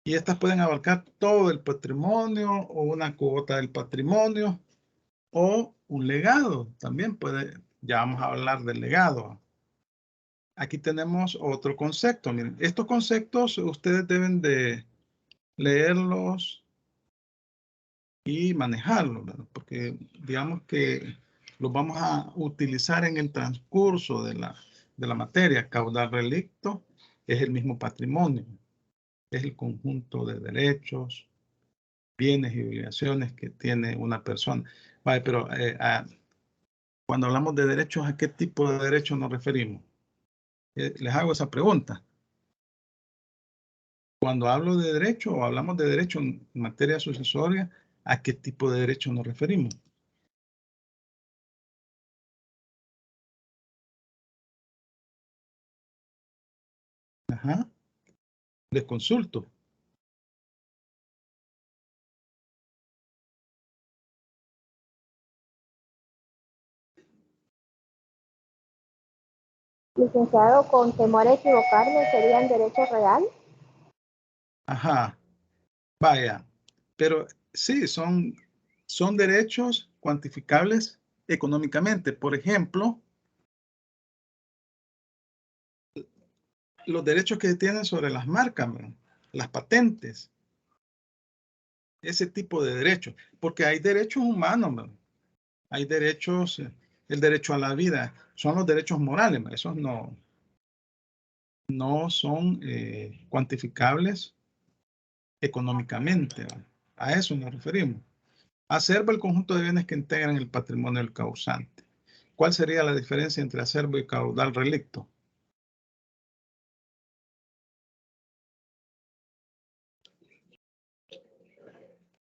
Y estas pueden abarcar todo el patrimonio o una cuota del patrimonio o un legado. También puede, ya vamos a hablar del legado. Aquí tenemos otro concepto. Miren, estos conceptos ustedes deben de leerlos y manejarlos, ¿verdad? Porque digamos que los vamos a utilizar en el transcurso de la materia. Caudal relicto es el mismo patrimonio. Es el conjunto de derechos, bienes y obligaciones que tiene una persona. Vale, pero cuando hablamos de derechos, ¿a qué tipo de derechos nos referimos? Les hago esa pregunta. Cuando hablo de derecho o hablamos de derecho en materia sucesoria, ¿a qué tipo de derecho nos referimos? Ajá. Les consulto. Licenciado, con temor a equivocarme, ¿serían derechos reales? Ajá. Vaya. Pero sí, son derechos cuantificables económicamente. Por ejemplo, los derechos que tienen sobre las marcas, ¿no? Las patentes. Ese tipo de derechos. Porque hay derechos humanos, ¿no? Hay derechos, el derecho a la vida. Son los derechos morales, ¿no? Esos no son cuantificables económicamente, ¿no? A eso nos referimos. Acervo el conjunto de bienes que integran el patrimonio del causante. ¿Cuál sería la diferencia entre acervo y caudal relicto?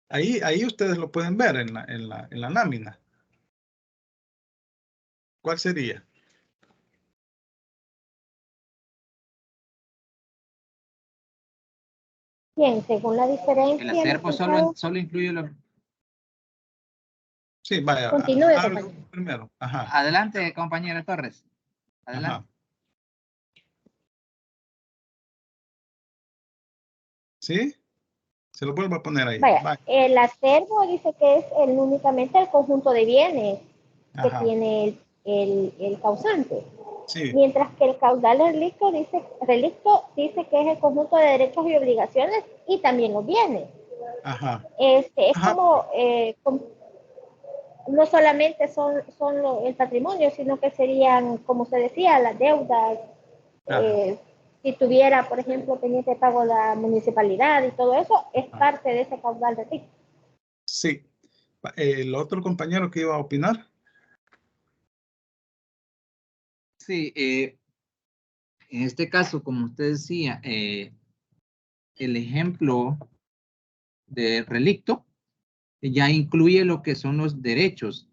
Ahí ustedes lo pueden ver en la lámina. ¿Cuál sería? Bien, según la diferencia... El acervo solo incluye los... Sí, vaya. Continúe, compañero. Primero. Ajá. Adelante, compañera Torres. Adelante. Ajá. ¿Sí? Se lo vuelvo a poner ahí. Vaya, el acervo dice que es únicamente el conjunto de bienes que tiene el causante. Sí. Mientras que el caudal relicto dice que es el conjunto de derechos y obligaciones y también los bienes. Ajá. Es como, no solamente son el patrimonio, sino que serían, como se decía, las deudas. Si tuviera, por ejemplo, pendiente de pago la municipalidad y todo eso, es parte de ese caudal relicto. Sí. ¿El otro compañero que iba a opinar? Sí, en este caso, como usted decía, el ejemplo de relicto ya incluye lo que son los derechos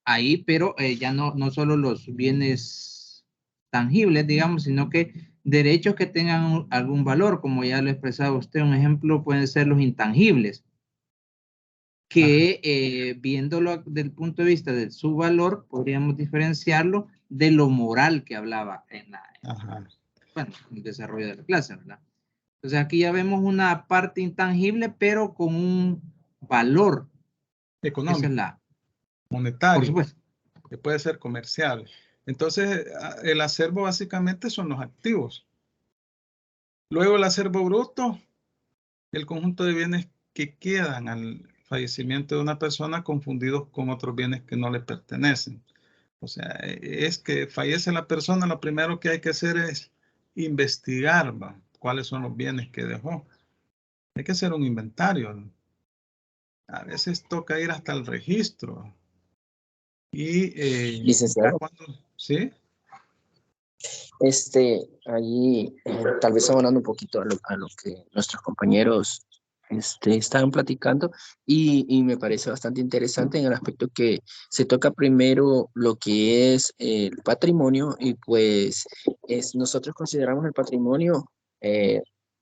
ahí, pero ya no solo los bienes tangibles, digamos, sino que derechos que tengan algún valor, como ya lo expresaba usted. Un ejemplo pueden ser los intangibles, que viéndolo desde el punto de vista de su valor, podríamos diferenciarlo de lo moral que hablaba en el desarrollo de la clase, ¿verdad? Entonces aquí ya vemos una parte intangible, pero con un valor económico. Esa es la monetario. Por supuesto. Que puede ser comercial. Entonces, el acervo básicamente son los activos. Luego el acervo bruto, el conjunto de bienes que quedan al fallecimiento de una persona confundidos con otros bienes que no le pertenecen. O sea, es que fallece la persona, lo primero que hay que hacer es investigar cuáles son los bienes que dejó. Hay que hacer un inventario. A veces toca ir hasta el registro. Y licenciado. ¿Sí? Allí tal vez abonando un poquito a lo que nuestros compañeros estaban platicando y me parece bastante interesante en el aspecto que se toca primero lo que es el patrimonio y pues nosotros consideramos el patrimonio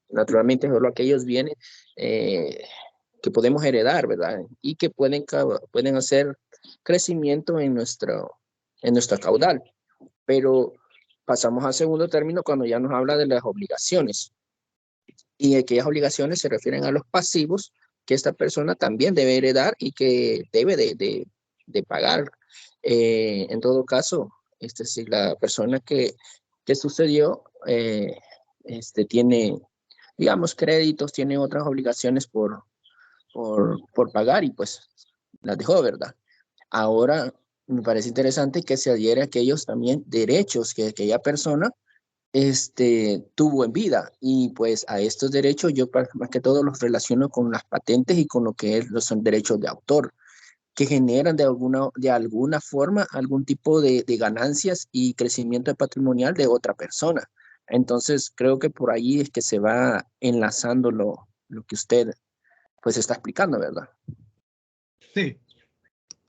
naturalmente solo aquellos bienes que podemos heredar, ¿verdad? Y que pueden hacer crecimiento en nuestra caudal, pero pasamos al segundo término cuando ya nos habla de las obligaciones. Y aquellas obligaciones se refieren a los pasivos que esta persona también debe heredar y que debe de pagar. En todo caso, si la persona que sucedió tiene, digamos, créditos, tiene otras obligaciones por pagar y pues las dejó, ¿verdad? Ahora me parece interesante que se adhiere a aquellos también derechos que aquella persona tuvo en vida, y pues a estos derechos yo más que todo los relaciono con las patentes y con lo que son derechos de autor, que generan de alguna forma algún tipo de ganancias y crecimiento patrimonial de otra persona. Entonces creo que por ahí es que se va enlazando lo que usted pues está explicando, ¿verdad? Sí,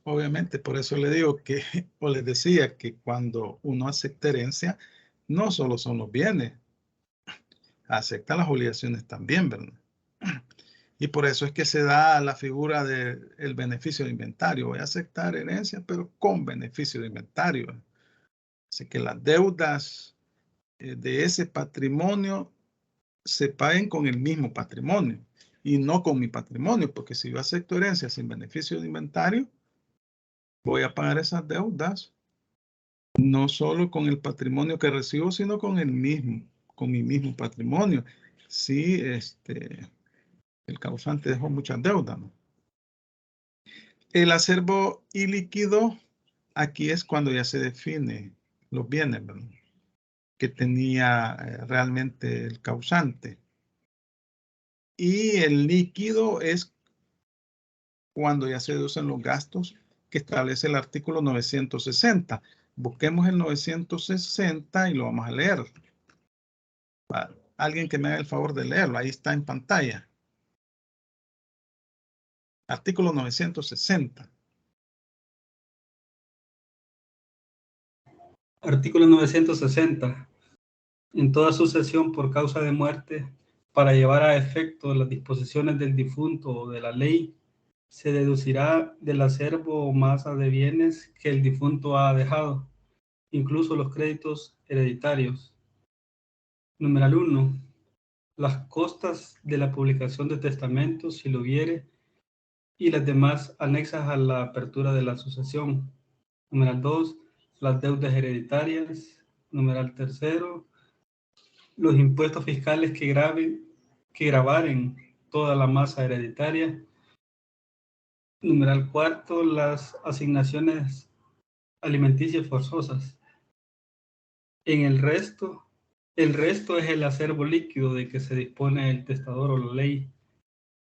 obviamente, por eso le digo que, o les decía que cuando uno acepta herencia, no solo son los bienes, acepta las obligaciones también, ¿verdad? Y por eso es que se da la figura del beneficio de inventario. Voy a aceptar herencia, pero con beneficio de inventario. Así que las deudas de ese patrimonio se paguen con el mismo patrimonio y no con mi patrimonio, porque si yo acepto herencia sin beneficio de inventario, voy a pagar esas deudas no solo con el patrimonio que recibo, sino con mi mismo patrimonio. Sí, el causante dejó muchas deudas, ¿no? El acervo ilíquido, aquí es cuando ya se define los bienes, ¿verdad?, que tenía realmente el causante. Y el líquido es cuando ya se deducen los gastos que establece el artículo 960. Busquemos el 960 y lo vamos a leer. Alguien que me haga el favor de leerlo, ahí está en pantalla. Artículo 960. Artículo 960. En toda sucesión por causa de muerte, para llevar a efecto las disposiciones del difunto o de la ley, se deducirá del acervo o masa de bienes que el difunto ha dejado, incluso los créditos hereditarios. Numeral 1. Las costas de la publicación de testamentos, si lo hubiere, y las demás anexas a la apertura de la sucesión. Numeral 2. Las deudas hereditarias. Numeral 3. Los impuestos fiscales que gravaren toda la masa hereditaria. Numeral 4. Las asignaciones alimenticias forzosas. En el resto es el acervo líquido de que se dispone el testador o la ley.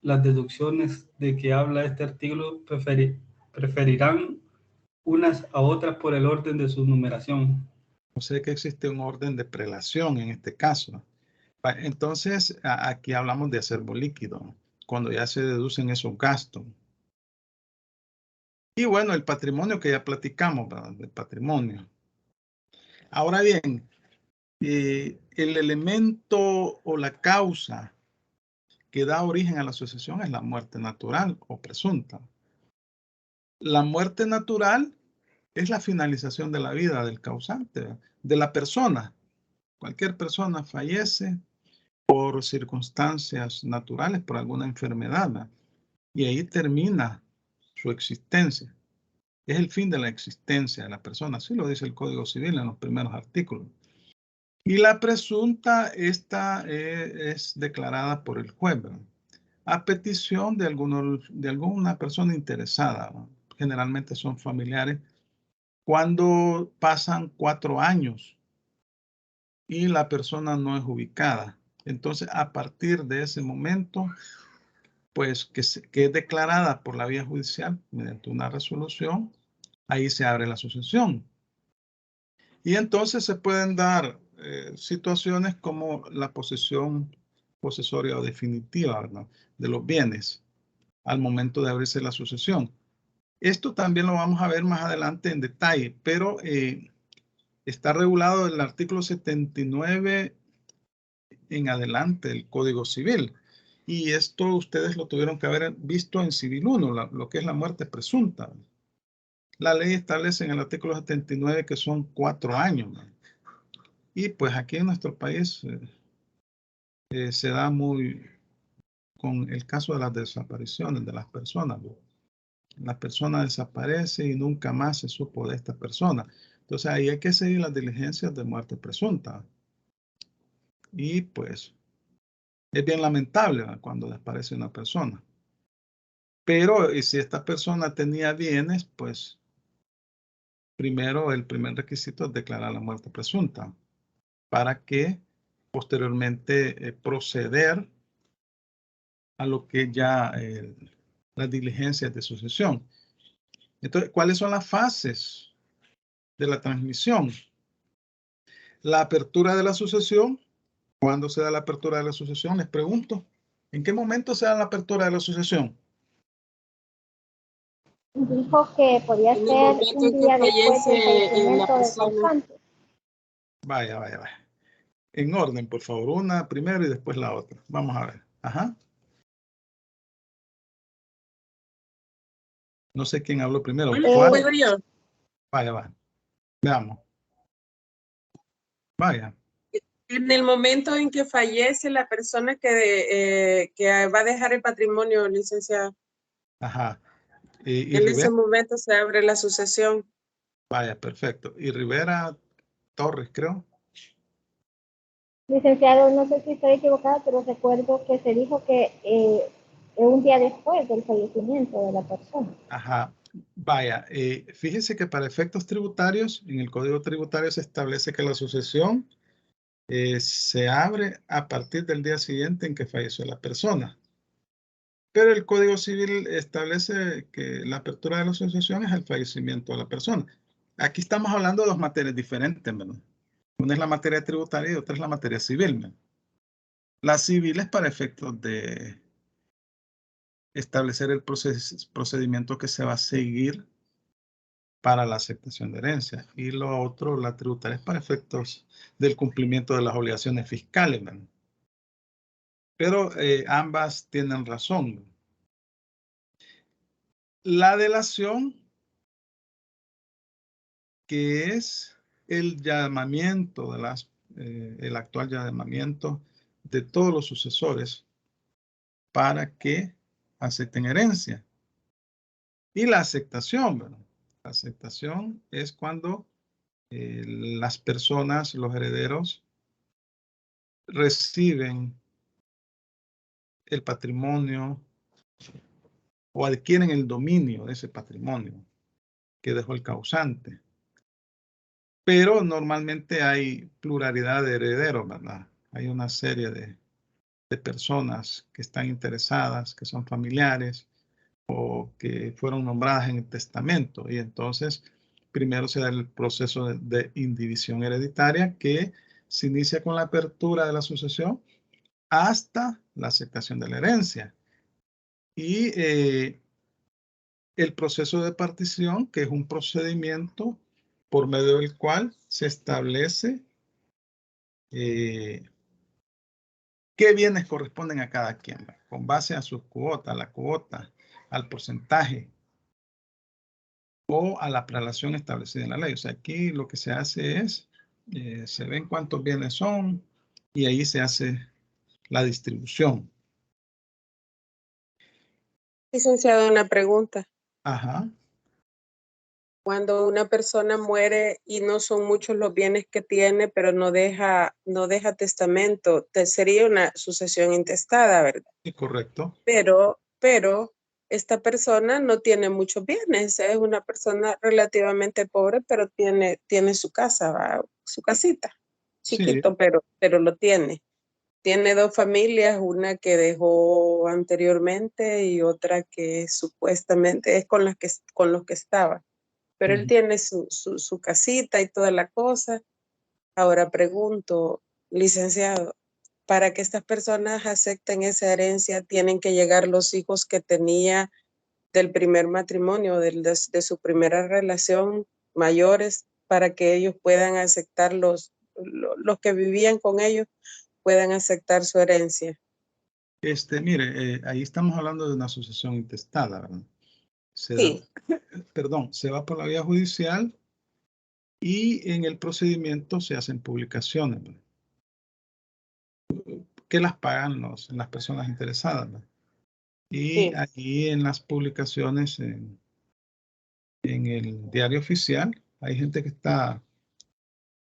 Las deducciones de que habla este artículo preferirán unas a otras por el orden de su numeración. O sea que existe un orden de prelación en este caso. Entonces, aquí hablamos de acervo líquido, cuando ya se deducen esos gastos. Y bueno, el patrimonio que ya platicamos, ¿verdad?, del patrimonio. Ahora bien, el elemento o la causa que da origen a la sucesión es la muerte natural o presunta. La muerte natural es la finalización de la vida del causante, de la persona. Cualquier persona fallece por circunstancias naturales, por alguna enfermedad, ¿verdad?, y ahí termina su existencia. Es el fin de la existencia de la persona, así lo dice el Código Civil en los primeros artículos. Y la presunta, esta es declarada por el juez, ¿verdad?, a petición de alguna persona interesada, ¿verdad?, generalmente son familiares, cuando pasan 4 años y la persona no es ubicada. Entonces, a partir de ese momento, pues que es declarada por la vía judicial mediante una resolución, ahí se abre la sucesión. Y entonces se pueden dar situaciones como la posesión posesoria o definitiva, ¿verdad?, de los bienes al momento de abrirse la sucesión. Esto también lo vamos a ver más adelante en detalle, pero está regulado en el artículo 79 en adelante del Código Civil. Y esto ustedes lo tuvieron que haber visto en Civil 1, lo que es la muerte presunta. La ley establece en el artículo 79 que son 4 años. Y pues aquí en nuestro país se da muy con el caso de las desapariciones de las personas. La persona desaparece y nunca más se supo de esta persona. Entonces ahí hay que seguir las diligencias de muerte presunta. Y pues es bien lamentable, ¿verdad?, cuando desaparece una persona. Pero y si esta persona tenía bienes, pues primero el primer requisito es declarar la muerte presunta para que posteriormente proceder a lo que ya las diligencias de sucesión. Entonces, ¿cuáles son las fases de la transmisión? La apertura de la sucesión. ¿Cuándo se da la apertura de la sucesión? Les pregunto. ¿En qué momento se da la apertura de la sucesión? Dijo que podía ser un día después del fallecimiento del causante. Vaya. En orden, por favor. Una primero y después la otra. Vamos a ver. Ajá. No sé quién habló primero. Puedo yo. Vaya. Veamos. Vaya. En el momento en que fallece la persona que va a dejar el patrimonio, licenciado. Ajá. ¿Y en Rivera? ese momento se abre la sucesión. Vaya, perfecto. ¿Y Rivera Torres, creo? Licenciado, no sé si estoy equivocada, pero recuerdo que se dijo que un día después del fallecimiento de la persona. Ajá. Vaya, fíjese que para efectos tributarios, en el Código Tributario se establece que la sucesión se abre a partir del día siguiente en que falleció la persona. Pero el Código Civil establece que la apertura de la sucesión es el fallecimiento de la persona. Aquí estamos hablando de dos materias diferentes, ¿verdad? Una es la materia tributaria y otra es la materia civil, ¿verdad? La civil es para efectos de establecer el procedimiento que se va a seguir para la aceptación de herencia. Y lo otro, la tributaria, es para efectos del cumplimiento de las obligaciones fiscales, ¿verdad? Pero ambas tienen razón, ¿verdad? La delación, que es el llamamiento de el actual llamamiento de todos los sucesores para que acepten herencia. Y la aceptación, ¿verdad? La aceptación es cuando las personas, los herederos, reciben el patrimonio o adquieren el dominio de ese patrimonio que dejó el causante. Pero normalmente hay pluralidad de herederos, ¿verdad? Hay una serie de personas que están interesadas, que son familiares o que fueron nombradas en el testamento. Y entonces, primero se da el proceso de indivisión hereditaria que se inicia con la apertura de la sucesión hasta la aceptación de la herencia. Y el proceso de partición, que es un procedimiento por medio del cual se establece qué bienes corresponden a cada quien, ¿verdad? Con base a sus cuotas, la cuota, al porcentaje o a la prelación establecida en la ley. O sea, aquí lo que se hace es, se ven cuántos bienes son y ahí se hace la distribución. Licenciado, una pregunta. Ajá. Cuando una persona muere y no son muchos los bienes que tiene, pero no deja testamento, sería una sucesión intestada, ¿verdad? Sí, correcto. Pero esta persona no tiene muchos bienes, es una persona relativamente pobre, pero tiene su casa, ¿va? Su casita, chiquito, sí. pero lo tiene. Tiene dos familias, una que dejó anteriormente y otra que supuestamente es con los que estaba. Pero él tiene su casita y toda la cosa. Ahora pregunto, licenciado, para que estas personas acepten esa herencia, tienen que llegar los hijos que tenía del primer matrimonio, de su primera relación, mayores, para que ellos puedan aceptar, los que vivían con ellos, puedan aceptar su herencia. Mire, ahí estamos hablando de una sucesión intestada, ¿verdad? Sí. Se va por la vía judicial y en el procedimiento se hacen publicaciones, ¿verdad? que las pagan las personas interesadas, ¿no? Y Sí. aquí en las publicaciones en el diario oficial, hay gente que está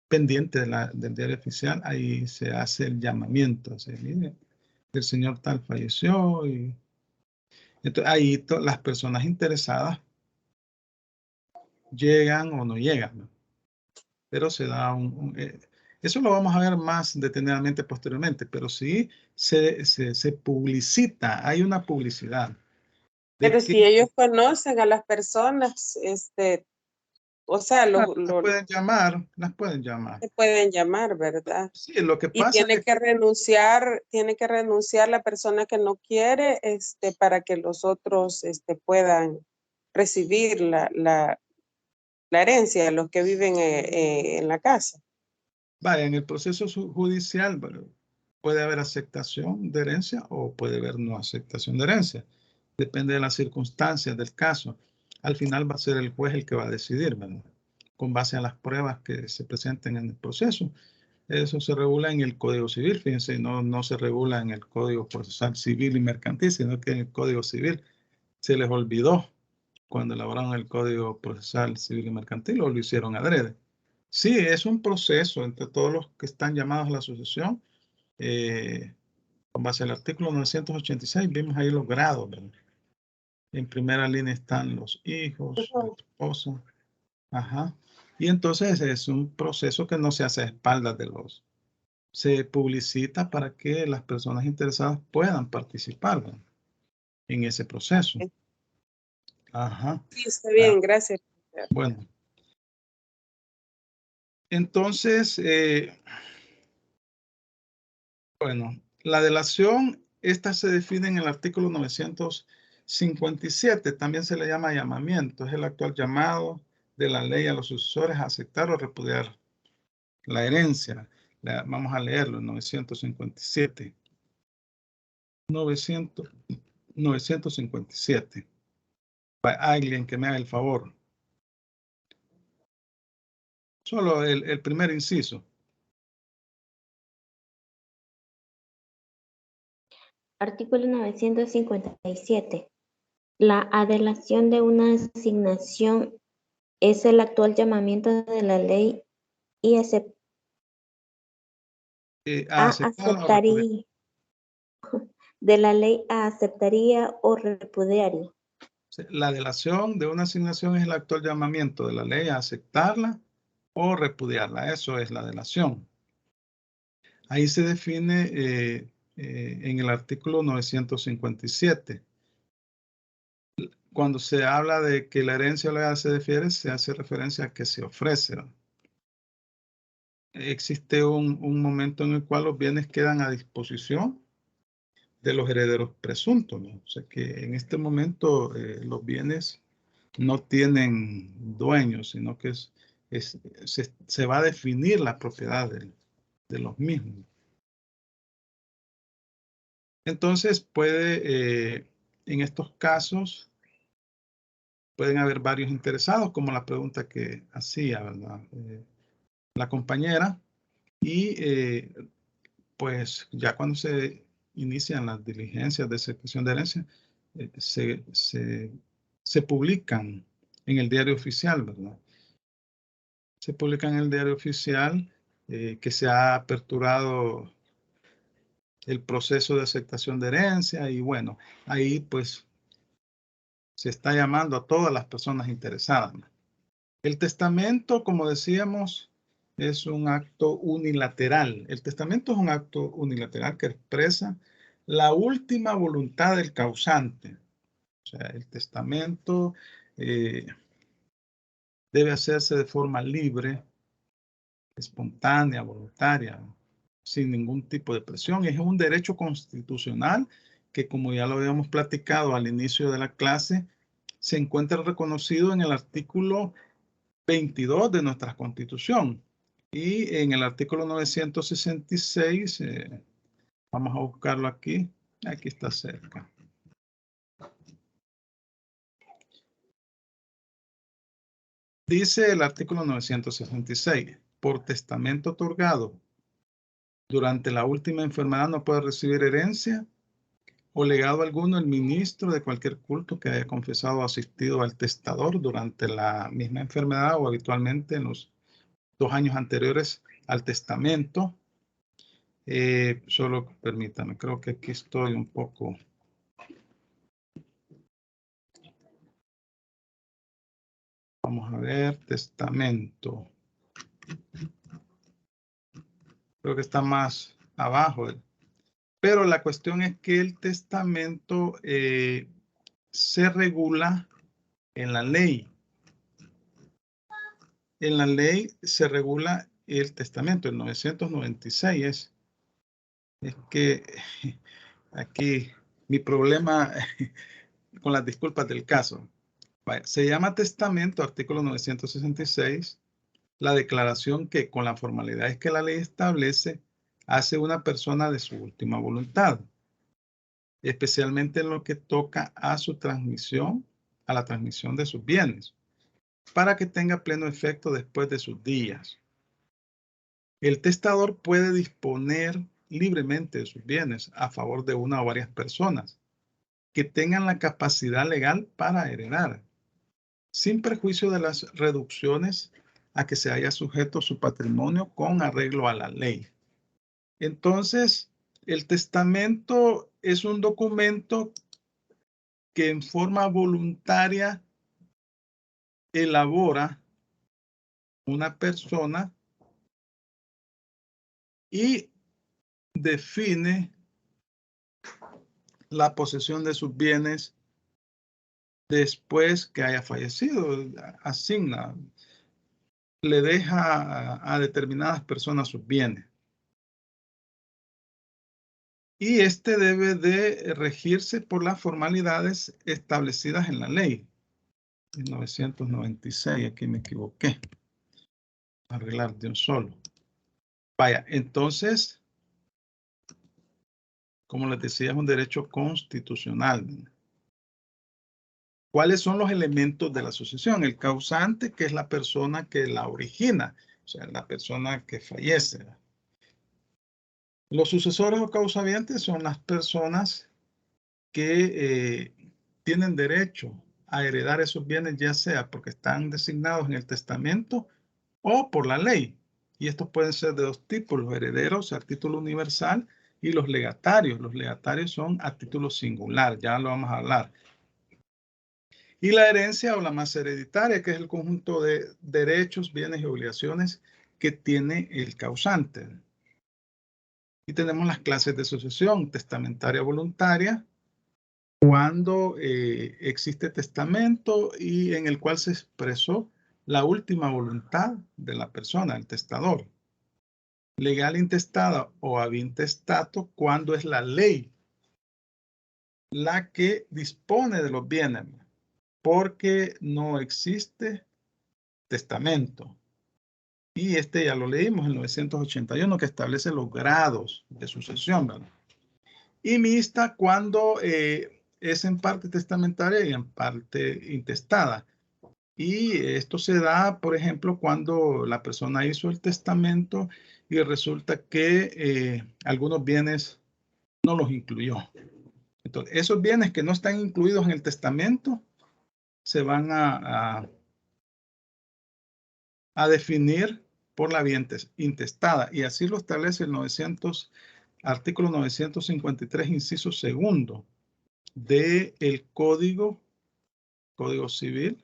pendiente del diario oficial, ahí se hace el llamamiento, mire, el señor tal falleció, y entonces ahí las personas interesadas llegan o no llegan, ¿no? Pero se da eso lo vamos a ver más detenidamente posteriormente, pero sí se publicita, hay una publicidad. Pero si ellos conocen a las personas, o sea, las pueden llamar, se pueden llamar, ¿verdad? Sí, lo que Y pasa tiene que renunciar la persona que no quiere, para que los otros, puedan recibir la herencia, los que viven en la casa. Vaya, en el proceso judicial puede haber aceptación de herencia o puede haber no aceptación de herencia. Depende de las circunstancias del caso. Al final va a ser el juez el que va a decidir, ¿verdad? Con base a las pruebas que se presenten en el proceso. Eso se regula en el Código Civil, fíjense, no se regula en el Código Procesal Civil y Mercantil, sino que en el Código Civil se les olvidó cuando elaboraron el Código Procesal Civil y Mercantil, o lo hicieron adrede. Sí, es un proceso entre todos los que están llamados a la asociación. Con base al artículo 986, vimos ahí los grados, ¿verdad? En primera línea están los hijos, la esposa. Ajá. Y entonces es un proceso que no se hace a espaldas de se publicita para que las personas interesadas puedan participar, ¿verdad? En ese proceso. Ajá. Sí, está bien, gracias. Bueno. Entonces, bueno, la delación, esta se define en el artículo 957, también se le llama llamamiento, es el actual llamado de la ley a los sucesores a aceptar o repudiar la herencia. Vamos a leerlo, 957. 957. Alguien que me haga el favor. Solo el primer inciso. Artículo 957. La adelación de una asignación es el actual llamamiento de la ley y aceptaría o repudiaría. La delación de una asignación es el actual llamamiento de la ley a aceptarla o repudiarla. Eso es la delación. Ahí se define en el artículo 957. Cuando se habla de que la herencia legal se defiere, se hace referencia a que se ofrece. Existe un momento en el cual los bienes quedan a disposición de los herederos presuntos, ¿no? O sea que en este momento los bienes no tienen dueños, sino que se va a definir la propiedad de los mismos. Entonces en estos casos, pueden haber varios interesados, como la pregunta que hacía, ¿verdad? La compañera, y pues ya cuando se inician las diligencias de execución de herencia, se publican en el diario oficial, ¿verdad? Se publica en el diario oficial que se ha aperturado el proceso de aceptación de herencia, y bueno, ahí pues se está llamando a todas las personas interesadas, ¿no? El testamento, como decíamos, es un acto unilateral. El testamento es un acto unilateral que expresa la última voluntad del causante. O sea, el testamento debe hacerse de forma libre, espontánea, voluntaria, sin ningún tipo de presión. Es un derecho constitucional que, como ya lo habíamos platicado al inicio de la clase, se encuentra reconocido en el artículo 22 de nuestra Constitución. Y en el artículo 966, vamos a buscarlo aquí está cerca. Dice el artículo 966, por testamento otorgado Durante la última enfermedad no puede recibir herencia o legado alguno el ministro de cualquier culto que haya confesado o asistido al testador durante la misma enfermedad o habitualmente en los 2 años anteriores al testamento. Solo permítame, creo que aquí estoy un poco... Vamos a ver, testamento. Creo que está más abajo. Pero la cuestión es que el testamento se regula en la ley. En la ley se regula el testamento. El 996 es que aquí mi problema con las disculpas del caso. Vaya, se llama testamento, artículo 966, la declaración que con las formalidades que la ley establece hace una persona de su última voluntad, especialmente en lo que toca a su transmisión, a la transmisión de sus bienes, para que tenga pleno efecto después de sus días. El testador puede disponer libremente de sus bienes a favor de una o varias personas que tengan la capacidad legal para heredar, sin perjuicio de las reducciones a que se haya sujeto su patrimonio con arreglo a la ley. Entonces, el testamento es un documento que en forma voluntaria elabora una persona y define la posesión de sus bienes después que haya fallecido, asigna, le deja a determinadas personas sus bienes. Y este debe de regirse por las formalidades establecidas en la ley. 1996, aquí me equivoqué. Arreglar de un solo. Vaya, entonces, como les decía, es un derecho constitucional. ¿Cuáles son los elementos de la sucesión? El causante, que es la persona que la origina, o sea, la persona que fallece. Los sucesores o causavientes son las personas que tienen derecho a heredar esos bienes, ya sea porque están designados en el testamento o por la ley. Y estos pueden ser de 2 tipos, los herederos a título universal y los legatarios. Los legatarios son a título singular, ya lo vamos a hablar. Y la herencia o la masa hereditaria, que es el conjunto de derechos, bienes y obligaciones que tiene el causante. Y tenemos las clases de sucesión, testamentaria voluntaria, cuando existe testamento y en el cual se expresó la última voluntad de la persona, el testador. Legal intestada o ab intestato, cuando es la ley la que dispone de los bienes, porque no existe testamento. Y este ya lo leímos en 981, que establece los grados de sucesión, ¿verdad? Y mixta, cuando es en parte testamentaria y en parte intestada. Y esto se da, por ejemplo, cuando la persona hizo el testamento y resulta que algunos bienes no los incluyó. Entonces, esos bienes que no están incluidos en el testamento se van a definir por la vía intestada. Y así lo establece el artículo 953, inciso 2 del Código Civil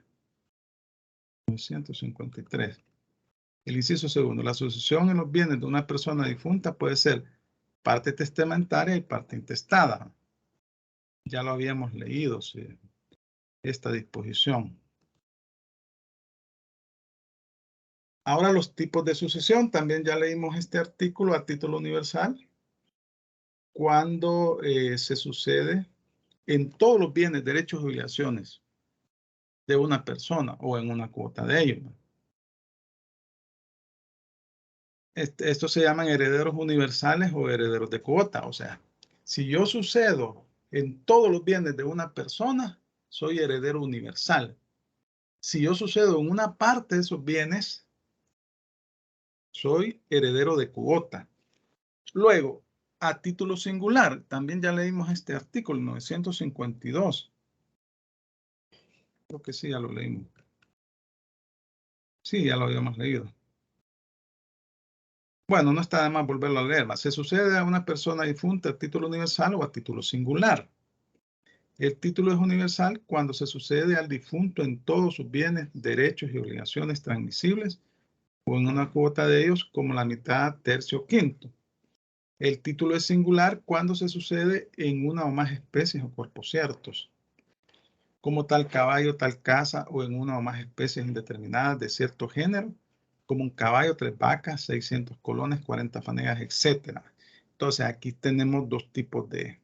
953. El inciso 2, la sucesión en los bienes de una persona difunta puede ser parte testamentaria y parte intestada. Ya lo habíamos leído, sí, esta disposición. Ahora los tipos de sucesión, también ya leímos este artículo a título universal. Cuando se sucede en todos los bienes, derechos y obligaciones de una persona o en una cuota de ellos. Estos se llaman herederos universales o herederos de cuota. O sea, si yo sucedo en todos los bienes de una persona, soy heredero universal. Si yo sucedo en una parte de esos bienes, soy heredero de cuota. Luego, a título singular, también ya leímos este artículo 952. Creo que sí, ya lo leímos. Sí, ya lo habíamos leído. Bueno, no está de más volverlo a leer. Se sucede a una persona difunta a título universal o a título singular. El título es universal cuando se sucede al difunto en todos sus bienes, derechos y obligaciones transmisibles o en una cuota de ellos como la mitad, tercio o quinto. El título es singular cuando se sucede en una o más especies o cuerpos ciertos, como tal caballo, tal casa o en una o más especies indeterminadas de cierto género, como un caballo, 3 vacas, 600 colones, 40 fanegas, etc. Entonces aquí tenemos dos tipos de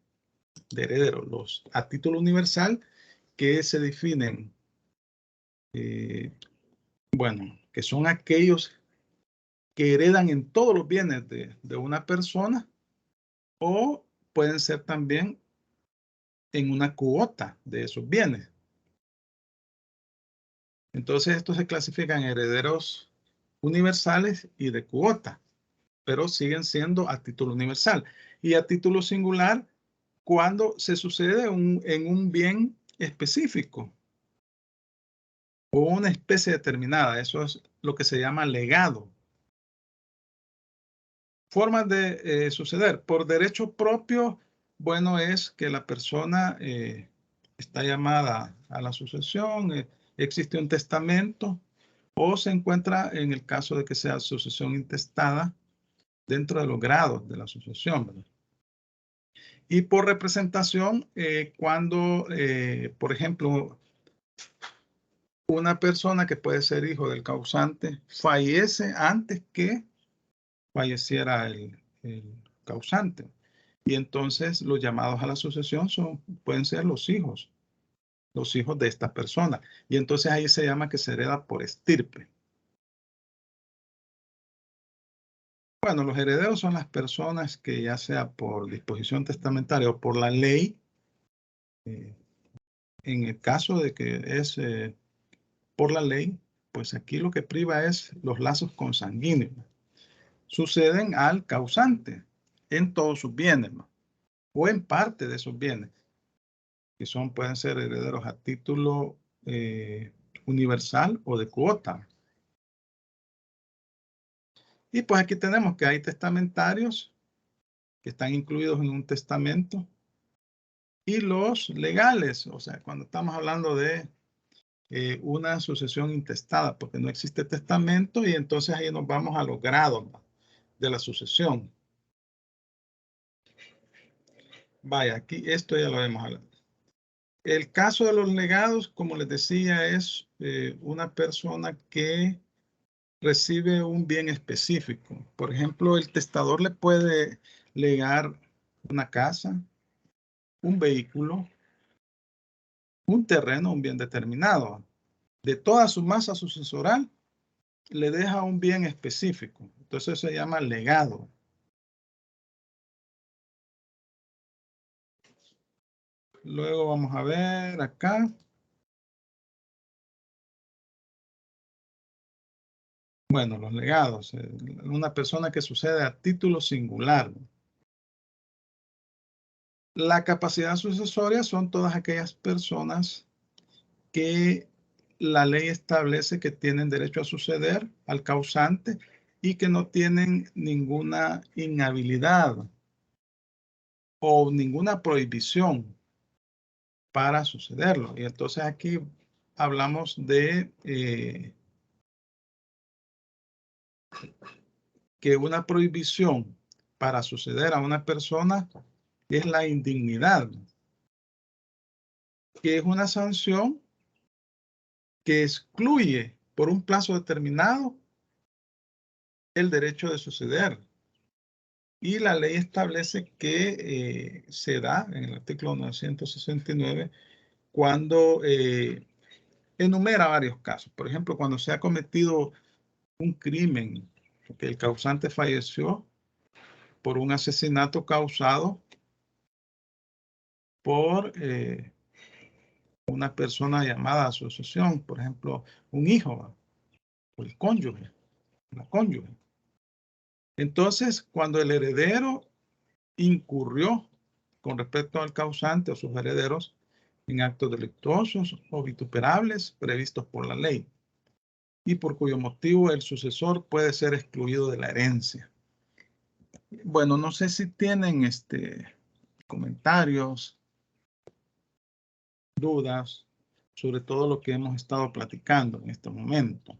herederos. Los a título universal que se definen, bueno, que son aquellos que heredan en todos los bienes de una persona o pueden ser también en una cuota de esos bienes. Entonces estos se clasifican en herederos universales y de cuota, pero siguen siendo a título universal. Y a título singular cuando se sucede en un bien específico o una especie determinada. Eso es lo que se llama legado. Formas de suceder. Por derecho propio, bueno, es que la persona está llamada a la sucesión, existe un testamento, o se encuentra en el caso de que sea sucesión intestada dentro de los grados de la sucesión, ¿verdad? Y por representación, cuando, por ejemplo, una persona que puede ser hijo del causante fallece antes que falleciera el causante. Y entonces los llamados a la sucesión pueden ser los hijos de esta persona. Y entonces ahí se llama que se hereda por estirpe. Bueno, los herederos son las personas que ya sea por disposición testamentaria o por la ley, en el caso de que es por la ley, pues aquí lo que priva es los lazos consanguíneos. Suceden al causante en todos sus bienes, ¿no? O en parte de esos bienes, que pueden ser herederos a título universal o de cuota. Y pues aquí tenemos que hay testamentarios que están incluidos en un testamento y los legales, o sea, cuando estamos hablando de una sucesión intestada, porque no existe testamento y entonces ahí nos vamos a los grados de la sucesión. Vaya, aquí esto ya lo hemos hablado. El caso de los legados, como les decía, es una persona que recibe un bien específico. Por ejemplo, el testador le puede legar una casa, un vehículo, un terreno, un bien determinado. De toda su masa sucesoral, le deja un bien específico. Entonces se llama legado. Luego vamos a ver acá. Bueno, los legados. Una persona que sucede a título singular. La capacidad sucesoria son todas aquellas personas que la ley establece que tienen derecho a suceder al causante y que no tienen ninguna inhabilidad o ninguna prohibición para sucederlo. Y entonces aquí hablamos de que una prohibición para suceder a una persona es la indignidad, que es una sanción que excluye por un plazo determinado el derecho de suceder. Y la ley establece que se da en el artículo 969 cuando enumera varios casos. Por ejemplo, cuando se ha cometido un crimen, que el causante falleció por un asesinato causado por una persona llamada asociación, por ejemplo, un hijo o el cónyuge, la cónyuge. Entonces, cuando el heredero incurrió con respecto al causante o sus herederos en actos delictuosos o vituperables previstos por la ley, y por cuyo motivo el sucesor puede ser excluido de la herencia. Bueno, no sé si tienen comentarios, dudas sobre todo lo que hemos estado platicando en este momento.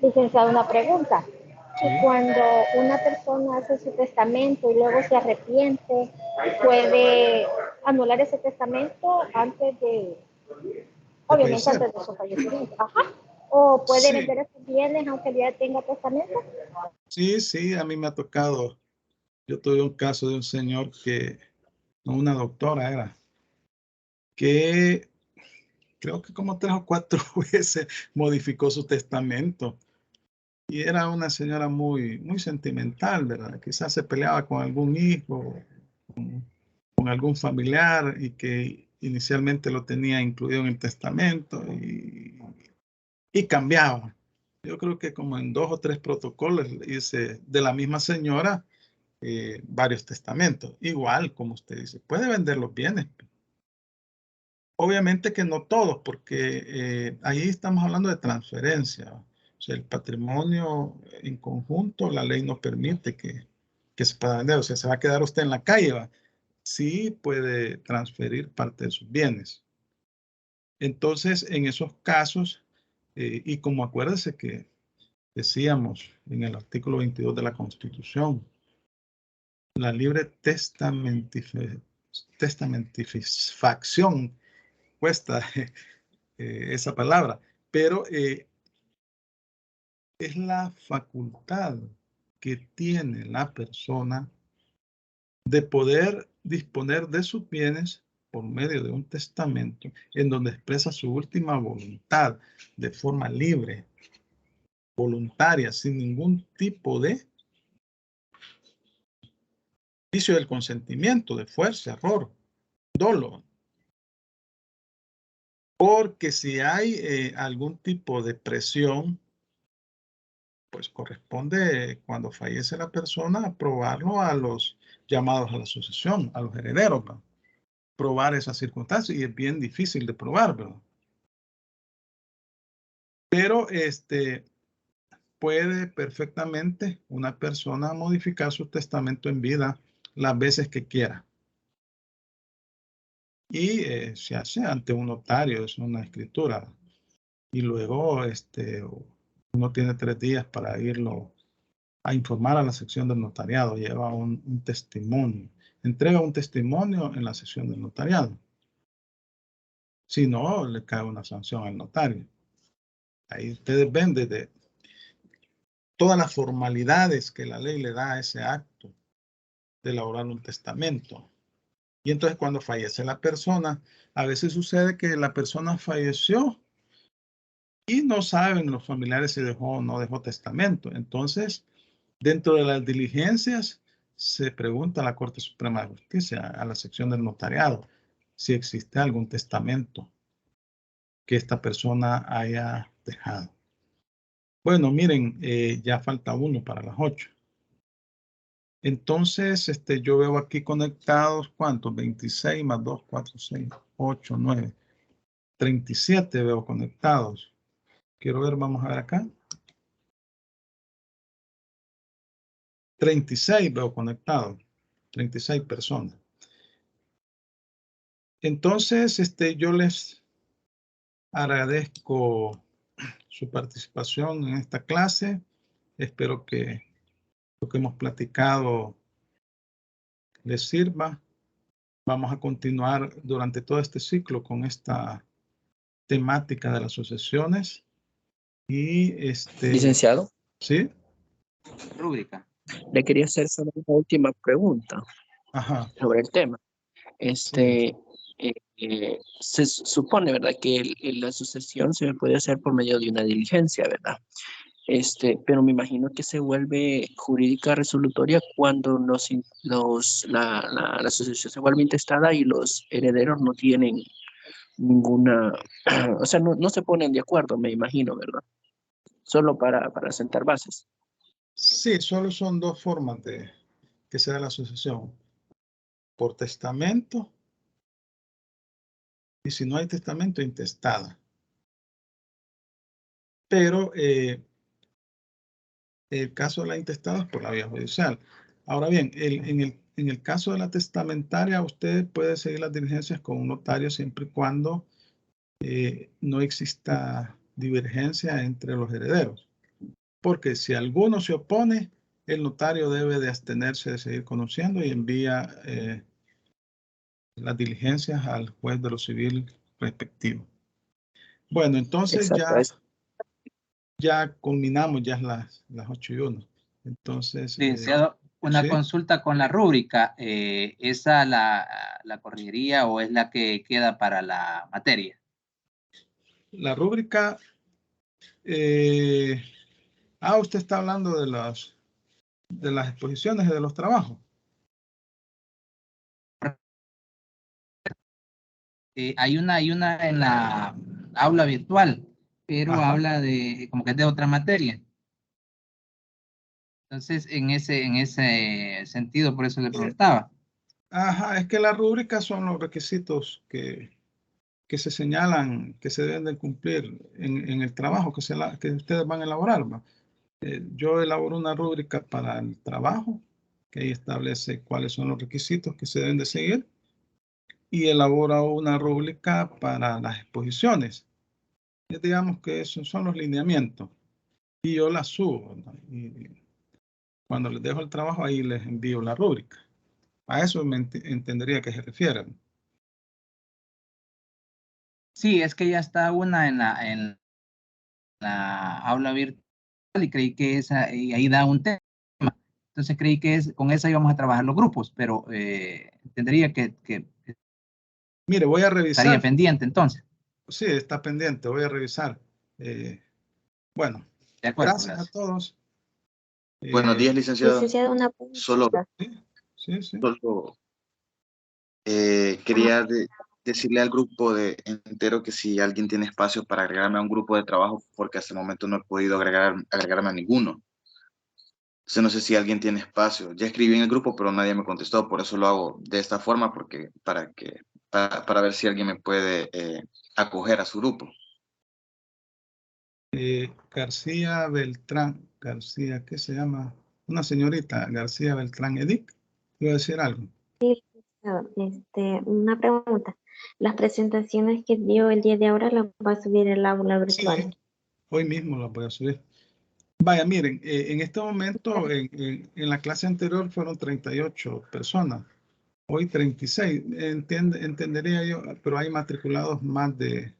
Licenciado, una pregunta. Sí. Cuando una persona hace su testamento y luego se arrepiente, ¿puede anular ese testamento antes de, obviamente fallecer. antes de su fallecimiento? Ajá. ¿O puede Sí. vender esos bienes aunque ya tenga testamento? Sí, a mí me ha tocado. Yo tuve un caso de un señor que, una doctora era, que creo que como 3 o 4 veces modificó su testamento. Y era una señora muy sentimental, ¿verdad? Quizás se peleaba con algún hijo, con algún familiar y que inicialmente lo tenía incluido en el testamento y cambiaba. Yo creo que como en 2 o 3 protocolos hice de la misma señora varios testamentos. Igual, como usted dice, puede vender los bienes. Obviamente que no todos, porque ahí estamos hablando de transferencia. O sea, el patrimonio en conjunto, la ley no permite que se pueda vender. O sea, se va a quedar usted en la calle, ¿va? Sí puede transferir parte de sus bienes. Entonces, en esos casos, y como acuérdese que decíamos en el artículo 22 de la Constitución, la libre testamentificación, cuesta esa palabra, pero es la facultad que tiene la persona de poder disponer de sus bienes por medio de un testamento en donde expresa su última voluntad de forma libre, voluntaria, sin ningún tipo de vicio del consentimiento, de fuerza, error, dolo. Porque si hay algún tipo de presión, pues corresponde cuando fallece la persona probarlo a los llamados a la sucesión, a los herederos, ¿no? Probar esas circunstancias y es bien difícil de probar, ¿verdad? Pero puede perfectamente una persona modificar su testamento en vida las veces que quiera. Y se hace ante un notario, es una escritura. Y luego uno tiene 3 días para irlo a informar a la sección del notariado, lleva un testimonio, entrega un testimonio en la sección del notariado. Si no, le cae una sanción al notario. Ahí ustedes ven desde todas las formalidades que la ley le da a ese acto de elaborar un testamento. Y entonces cuando fallece la persona, a veces sucede que la persona falleció y no saben los familiares si dejó o no dejó testamento. Entonces, dentro de las diligencias, se pregunta a la Corte Suprema de Justicia, a la sección del notariado, si existe algún testamento que esta persona haya dejado. Bueno, miren, ya falta uno para las 8. Entonces, yo veo aquí conectados, ¿cuántos? 26 más 2, 4, 6, 8, 9. 37 veo conectados. Quiero ver, vamos a ver acá. 36 veo conectados. 36 personas. Entonces, yo les agradezco su participación en esta clase. Espero que lo que hemos platicado les sirva. Vamos a continuar durante todo este ciclo con esta temática de las sucesiones. Y Licenciado. ¿Sí? Rúbrica. Le quería hacer solo una última pregunta. Ajá. Sobre el tema. Sí. Se supone, ¿verdad?, que la sucesión se puede hacer por medio de una diligencia, ¿verdad? Pero me imagino que se vuelve jurídica resolutoria cuando la sucesión se vuelve intestada y los herederos no tienen ninguna, o sea, no se ponen de acuerdo, me imagino, ¿verdad? solo para sentar bases. Sí, solo son dos formas de que se da la sucesión. Por testamento y si no hay testamento, intestada. Pero el caso de la intestada es por la vía judicial. Ahora bien, en el caso de la testamentaria, usted puede seguir las diligencias con un notario siempre y cuando no exista divergencia entre los herederos. Porque si alguno se opone, el notario debe de abstenerse de seguir conociendo y envía las diligencias al juez de lo civil respectivo. Bueno, entonces Exacto, ya culminamos ya las 8:01. Entonces, Licenciado, una ¿sí? consulta con la rúbrica. ¿Esa la corregiría o es la que queda para la materia? La rúbrica, usted está hablando de las exposiciones y de los trabajos. Hay una en la aula virtual, pero Ajá. habla de como que es de otra materia. Entonces, en ese sentido, por eso le preguntaba. Ajá, es que las rúbricas son los requisitos que se señalan, que se deben de cumplir en el trabajo que ustedes van a elaborar. Yo elaboro una rúbrica para el trabajo, que ahí establece cuáles son los requisitos que se deben de seguir, y elaboro una rúbrica para las exposiciones. Digamos que esos son los lineamientos, y yo las subo, ¿no? Y cuando les dejo el trabajo, ahí les envío la rúbrica. A eso me entendería que se refieren. Sí, es que ya está una en la aula virtual y creí que esa, y ahí da un tema. Entonces creí que con esa íbamos a trabajar los grupos, pero entendería que Mire, voy a revisar. estaría pendiente entonces. Sí, está pendiente, voy a revisar. Bueno, de acuerdo, gracias a todos. Buenos días, licenciado. Licenciado, una pregunta. Solo quería decirle al grupo entero que si alguien tiene espacio para agregarme a un grupo de trabajo, porque hasta el momento no he podido agregarme a ninguno. Entonces no sé si alguien tiene espacio. Ya escribí en el grupo, pero nadie me contestó, por eso lo hago de esta forma, porque para ver si alguien me puede acoger a su grupo. García Beltrán, ¿qué se llama? Una señorita, García Beltrán Edith. ¿Iba a decir algo? Sí, una pregunta. Las presentaciones que dio el día de ahora las va a subir el aula virtual. Sí, hoy mismo las voy a subir. Vaya, miren, en este momento, en la clase anterior fueron 38 personas. Hoy 36. Entendería yo, pero hay matriculados más de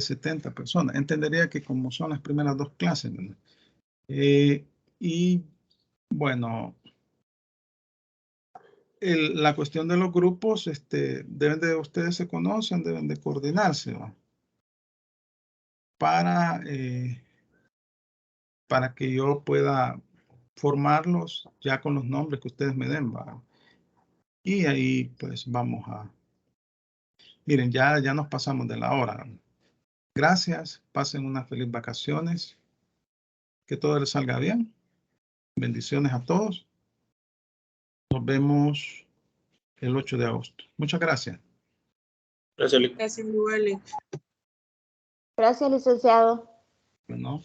70 personas. Entendería que como son las primeras dos clases, ¿verdad? Y bueno, la cuestión de los grupos, ustedes se conocen, deben de coordinarse, ¿va? Para que yo pueda formarlos ya con los nombres que ustedes me den, ¿va? Y ahí pues vamos a... Miren, ya nos pasamos de la hora. Gracias, pasen unas feliz vacaciones, que todo les salga bien. Bendiciones a todos. Nos vemos el 8 de agosto. Muchas gracias. Gracias, Wally. Gracias, licenciado. Bueno.